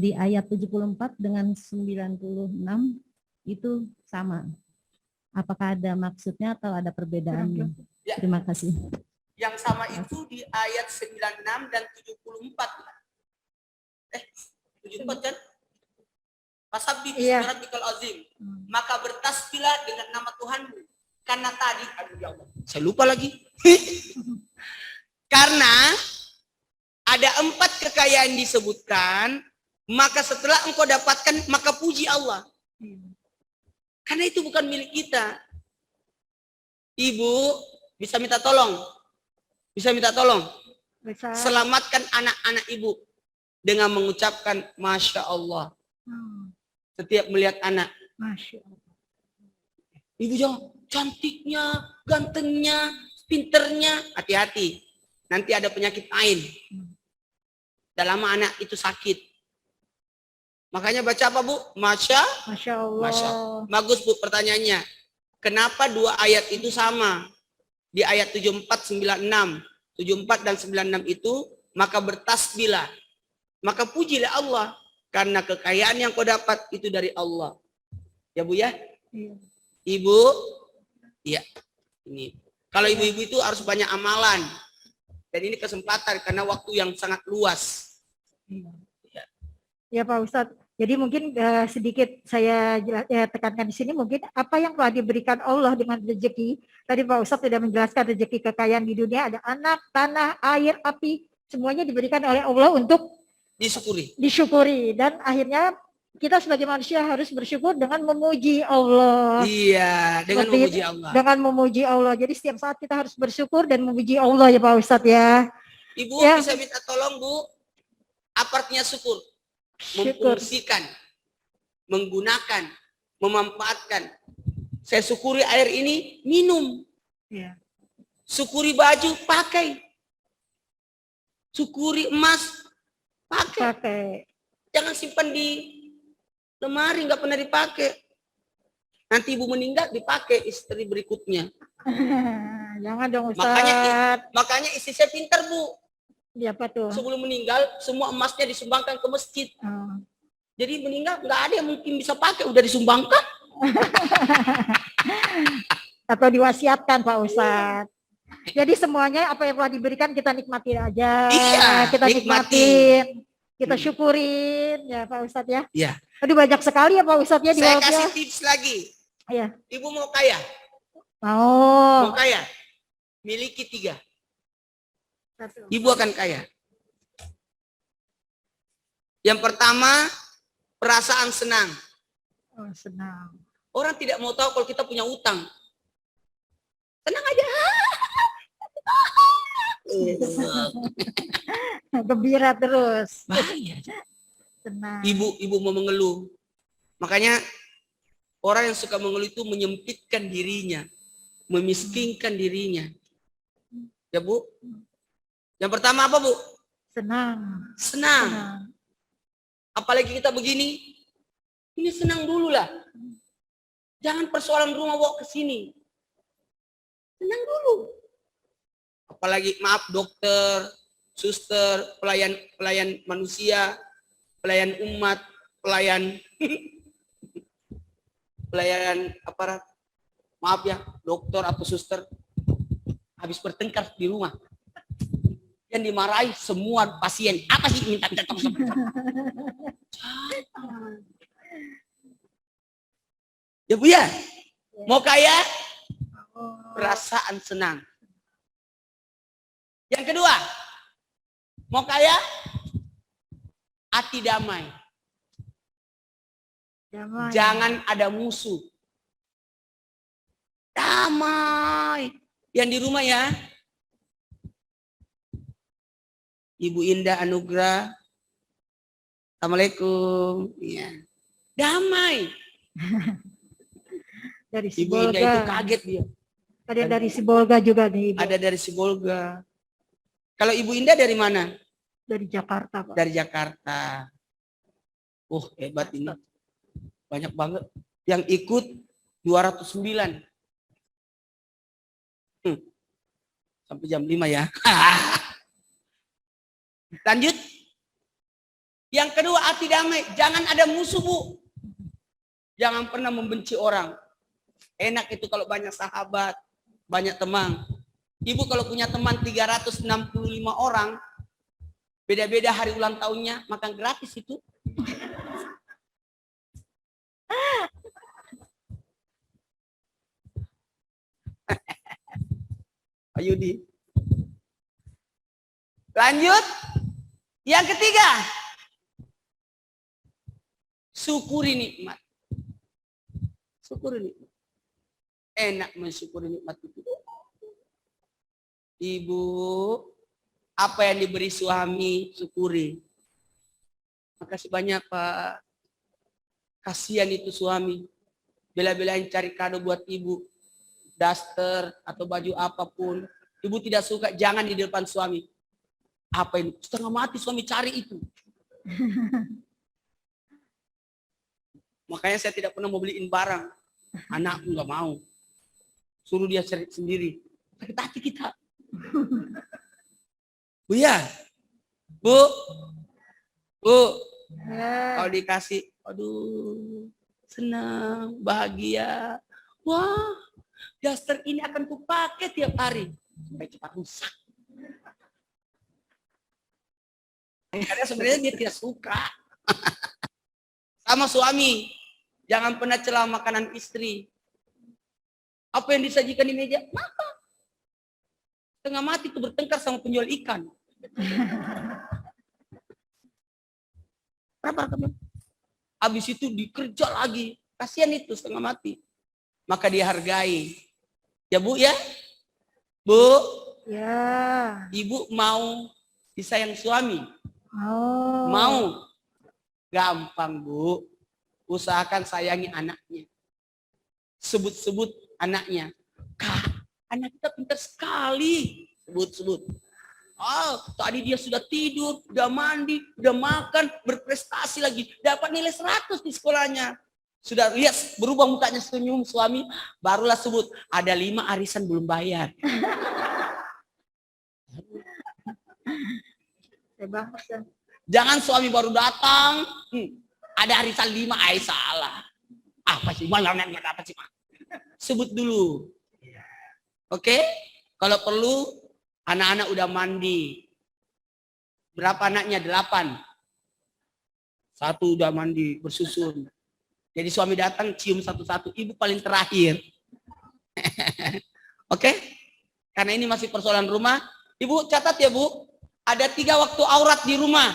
di ayat 74 dengan 96 itu sama. Apakah ada maksudnya atau ada perbedaannya? Ya. Terima kasih. Yang sama itu di ayat 96 dan 74. 74 kan? Fasabbi Iya. bismi rabbikal azim. Maka bertasbihlah dengan nama Tuhanmu. Karena tadi, aduh ya Allah, saya lupa lagi. Karena ada 4 kekayaan disebutkan, maka setelah engkau dapatkan, maka puji Allah. Karena itu bukan milik kita. Ibu bisa minta tolong. Bisa minta tolong. Bisa. Selamatkan anak-anak ibu dengan mengucapkan Masya Allah. Setiap melihat anak. Masya Allah. Ibu jangan cantiknya, gantengnya, pinternya, hati-hati. Nanti ada penyakit ain. Dalam anak itu sakit. Makanya baca apa Bu? Masya Allah. Masya Allah. Bagus Bu pertanyaannya. Kenapa dua ayat itu sama? Di ayat 74, 96. 74 dan 96 itu, maka bertasbihlah. Maka pujilah Allah. Karena kekayaan yang kau dapat itu dari Allah. Ya Bu ya? Iya. Ibu, ya ini. Kalau ibu-ibu itu harus banyak amalan. Dan ini kesempatan karena waktu yang sangat luas. Ya Pak Ustadz. Jadi mungkin sedikit saya tekankan di sini, mungkin apa yang telah diberikan Allah dengan rezeki. Tadi Pak Ustadz sudah menjelaskan rezeki kekayaan di dunia, ada anak, tanah, air, api, semuanya diberikan oleh Allah untuk disyukuri. Dan akhirnya kita sebagai manusia harus bersyukur dengan memuji Allah. Iya, dengan memuji Allah. Dengan memuji Allah. Jadi setiap saat kita harus bersyukur dan memuji Allah ya Pak Ustadz ya. Ibu ya. Bisa minta tolong Bu, apa artinya syukur? Memfungsikan, menggunakan, memanfaatkan. Saya syukuri air ini, minum. Ya. Syukuri baju, pakai. Syukuri emas, pakai. Jangan simpan di lemari, nggak pernah dipakai. Nanti ibu meninggal dipakai istri berikutnya. Jangan dong Ustaz. Makanya istri saya pintar Bu. Iya apa tuh? Sebelum meninggal semua emasnya disumbangkan ke masjid. Jadi meninggal nggak ada yang mungkin bisa pakai, udah disumbangkan. Atau diwasiatkan Pak Ustadz. Jadi semuanya apa yang telah diberikan kita nikmatin aja. Iya, kita nikmatin. Kita syukurin ya Pak Ustadz ya. Iya. Aduh banyak sekali ya Pak Ustadz ya. Saya kasih tips lagi. Iya. Ibu mau kaya? Mau kaya? Miliki 3. Ibu akan kaya. Yang pertama, perasaan senang. Oh, senang. Orang tidak mau tahu kalau kita punya utang. Tenang aja. Gembira terus. Bahaya. Senang. Ibu mau mengeluh. Makanya orang yang suka mengeluh itu menyempitkan dirinya, memiskinkan dirinya. Ya Bu? Yang pertama apa Bu? Senang. Apalagi kita begini, ini senang dulu lah. Jangan persoalan rumah bawa ke sini. Senang dulu. Apalagi maaf dokter, suster, pelayan manusia, pelayan umat, pelayan aparat. Maaf ya, dokter atau suster habis bertengkar di rumah. Yang dimarahi semua pasien. Apa sih minta tolong sama? Ya Bu ya? Mau kaya? Perasaan senang. Yang kedua, mau kaya? Hati damai. Jangan ada musuh. Damai. Yang di rumah ya. Ibu Indah Anugrah. Assalamualaikum. Ya. Damai. Dari Ibu Sibolga. Indah itu kaget dia. Ada dari Sibolga juga nih Ibu. Ada dari Sibolga. Kalau Ibu Indah dari mana? Dari Jakarta Pak. Dari Jakarta. Hebat ini. Banyak banget. Yang ikut 209. Sampai jam 5 ya. Lanjut. Yang kedua, hati damai. Jangan ada musuh Bu. Jangan pernah membenci orang. Enak itu kalau banyak sahabat, banyak teman. Ibu kalau punya teman 365 orang, beda-beda hari ulang tahunnya, makan gratis itu. Ayo di. Lanjut. Yang ketiga. Syukuri nikmat. Syukuri nikmat. Enak mensyukuri nikmat itu. Ibu, apa yang diberi suami, syukuri. Makasih banyak Pak. Kasihan itu suami. bela-belain cari kado buat ibu, daster atau baju apapun. Ibu tidak suka, jangan di depan suami. Apa ini? Setengah mati suami cari itu. Makanya saya tidak pernah mau beliin barang. Anakku nggak mau. Suruh dia cari sendiri. Sakit hati kita. Bu ya, Bu, Ya. kalau dikasih, aduh, senang, bahagia. Wah, daster ini akan kupakai tiap hari. Sampai cepat rusak. Karena sebenarnya dia tidak suka. Sama suami, jangan pernah celah makanan istri. Apa yang disajikan di meja? Makan. Tengah mati itu bertengkar sama penjual ikan. Berapa? Habis itu dikerja lagi. Kasihan itu setengah mati. Maka dihargai. Ya Bu ya? Bu, Ya. ibu mau disayang suami? Oh. Mau? Gampang Bu. Usahakan sayangi anaknya. Sebut-sebut anaknya. Kak, anak kita pintar sekali. Sebut-sebut. Oh, tadi dia sudah tidur, udah mandi, udah makan, berprestasi lagi. Dapat nilai 100 di sekolahnya. Sudah lihat berubah mukanya senyum suami, barulah sebut, ada 5 arisan belum bayar. Jangan suami baru datang, ada arisan 5, salah. Apa sih? Apa sih? Sebut dulu. Oke? Kalau perlu, anak-anak udah mandi. Berapa anaknya? 8. 1 udah mandi, bersusun. Jadi suami datang, cium satu-satu. Ibu paling terakhir. Oke? Karena ini masih persoalan rumah. Ibu catat ya Bu, ada 3 waktu aurat di rumah.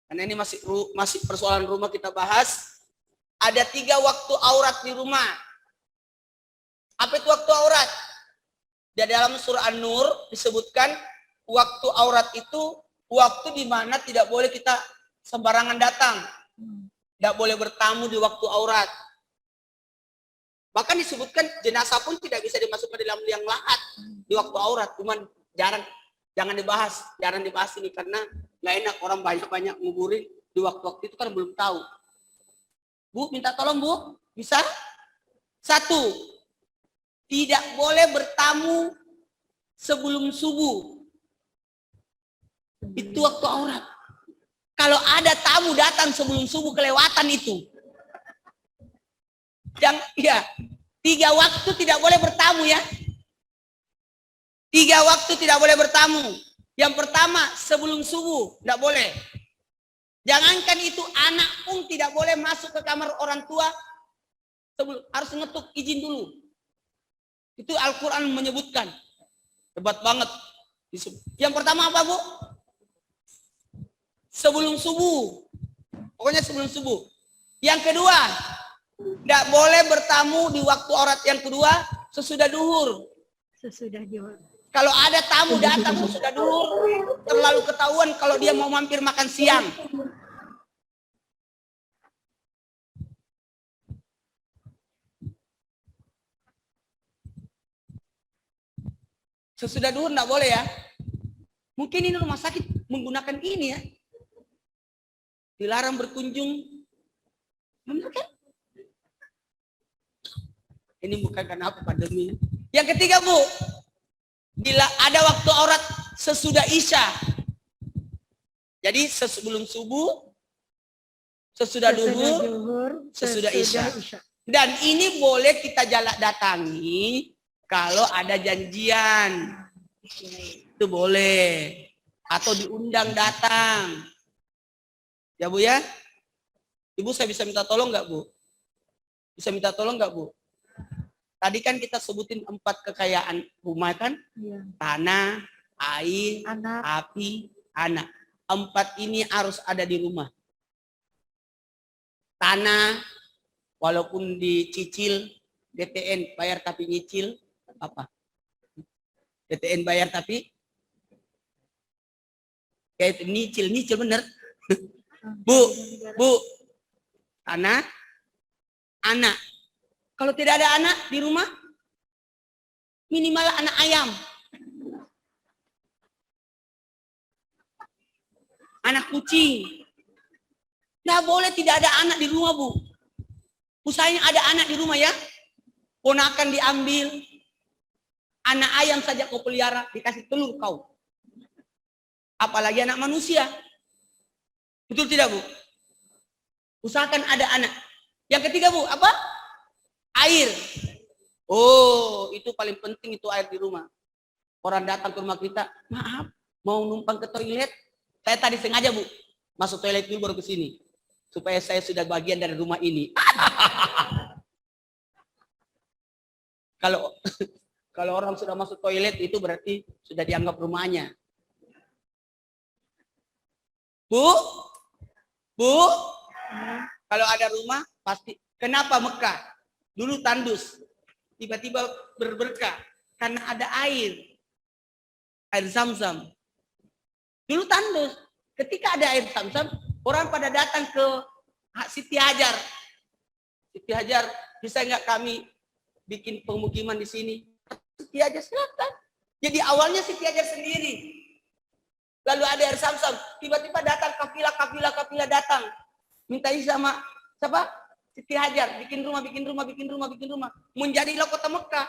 Karena ini masih persoalan rumah kita bahas. Ada 3 waktu aurat di rumah. Apa itu waktu aurat? Di dalam surah An-Nur disebutkan waktu aurat itu waktu di mana tidak boleh kita sembarangan datang. Tidak boleh bertamu di waktu aurat. Bahkan disebutkan jenazah pun tidak bisa dimasukkan dalam liang lahat di waktu aurat. Cuman jangan dibahas, jarang dibahas ini karena nggak enak orang banyak-banyak nguburin di waktu-waktu itu kan belum tahu. Bu, minta tolong Bu, bisa? 1, tidak boleh bertamu sebelum subuh. Itu waktu aurat. Kalau ada tamu datang sebelum subuh kelewatan itu. Yang ya, 3 waktu tidak boleh bertamu ya. 3 waktu tidak boleh bertamu. Yang pertama sebelum subuh tidak boleh. Jangankan itu, anak pun tidak boleh masuk ke kamar orang tua sebelum, harus ngetuk izin dulu. Itu Al-Quran menyebutkan. Hebat banget. Yang pertama apa Bu? Sebelum subuh. Pokoknya sebelum subuh. Yang kedua, tidak boleh bertamu di waktu aurat yang kedua sesudah duhur. Sesudah jual. Kalau ada tamu datang sesudah duhur, terlalu ketahuan kalau dia mau mampir makan siang. Sesudah duhur tidak boleh ya. Mungkin ini rumah sakit menggunakan ini ya. Dilarang berkunjung. Benar kan? Ini bukan karena apa pandemi. Yang ketiga Bu, bila ada waktu aurat sesudah Isya. Jadi sebelum subuh, sesudah duhur, sesudah Isya. Dan ini boleh kita datangi kalau ada janjian. Itu boleh. Atau diundang datang. Ya Bu ya? Ibu saya bisa minta tolong nggak Bu? Bisa minta tolong nggak Bu? Tadi kan kita sebutin 4 kekayaan rumah kan? Ya. Tanah, air, Anak. api, anak. 4 ini harus ada di rumah. Tanah, walaupun dicicil, DTN bayar tapi nyicil, apa? DTN bayar tapi kayak nyicil bener. Bu, tanah, Anak. Kalau tidak ada anak di rumah, minimal anak ayam. Anak kucing. Nggak boleh tidak ada anak di rumah, Bu. Usahanya ada anak di rumah ya. Ponakan diambil. Anak ayam saja kau pelihara, dikasih telur kau. Apalagi anak manusia. Betul tidak, Bu? Usahakan ada anak. Yang ketiga, Bu, apa? Air. Oh, itu paling penting itu air di rumah. Orang datang ke rumah kita, maaf, mau numpang ke toilet. Saya tadi sengaja, Bu, masuk toilet dulu baru ke sini. Supaya saya sudah bagian dari rumah ini. Kalau orang sudah masuk toilet itu berarti sudah dianggap rumahnya. Bu, kalau ada rumah pasti. Kenapa Mekah? Dulu tandus, tiba-tiba berberkah karena ada air Zam-Zam. Dulu tandus, ketika ada air Zam-Zam, orang pada datang ke Siti Hajar. Siti Hajar, bisa nggak kami bikin pemukiman di sini? Siti Hajar silakan. Jadi awalnya Siti Hajar sendiri. Lalu ada air Zam-Zam, tiba-tiba datang kafilah datang. Minta izin sama siapa? Siti Hajar, bikin rumah. Menjadilah kota Mekah.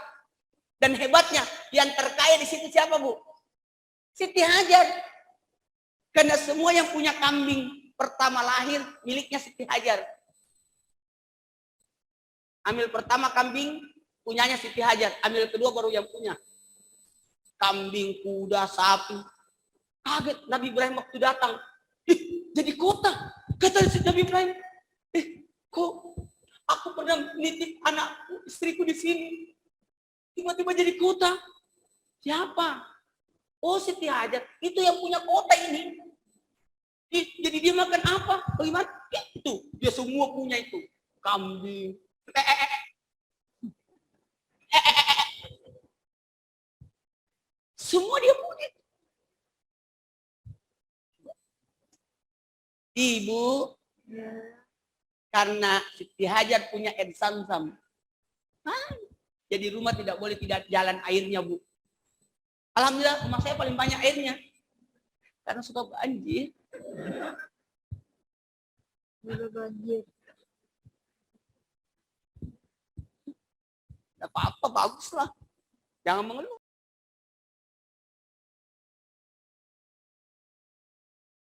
Dan hebatnya, yang terkaya di situ siapa, Bu? Siti Hajar. Karena semua yang punya kambing pertama lahir miliknya Siti Hajar. Ambil pertama kambing punyanya Siti Hajar, ambil kedua baru yang punya. Kambing, kuda, sapi. Kaget Nabi Ibrahim waktu datang. Jadi kota. Kata Nabi Ibrahim, kok aku pernah nitip anakku, istriku di sini. Tiba-tiba jadi kota. Siapa? Oh, Siti Hajar. Itu yang punya kota ini. Jadi dia makan apa? Bagaimana? Itu. Dia semua punya itu. Kambing. Semua dia punya. Ibu, karena Siti Hajar punya air Zam-Zam. Jadi rumah tidak boleh tidak jalan airnya, Bu. Alhamdulillah rumah saya paling banyak airnya. Karena suka banjir. Tidak apa-apa, bagus lah. Jangan mengeluh.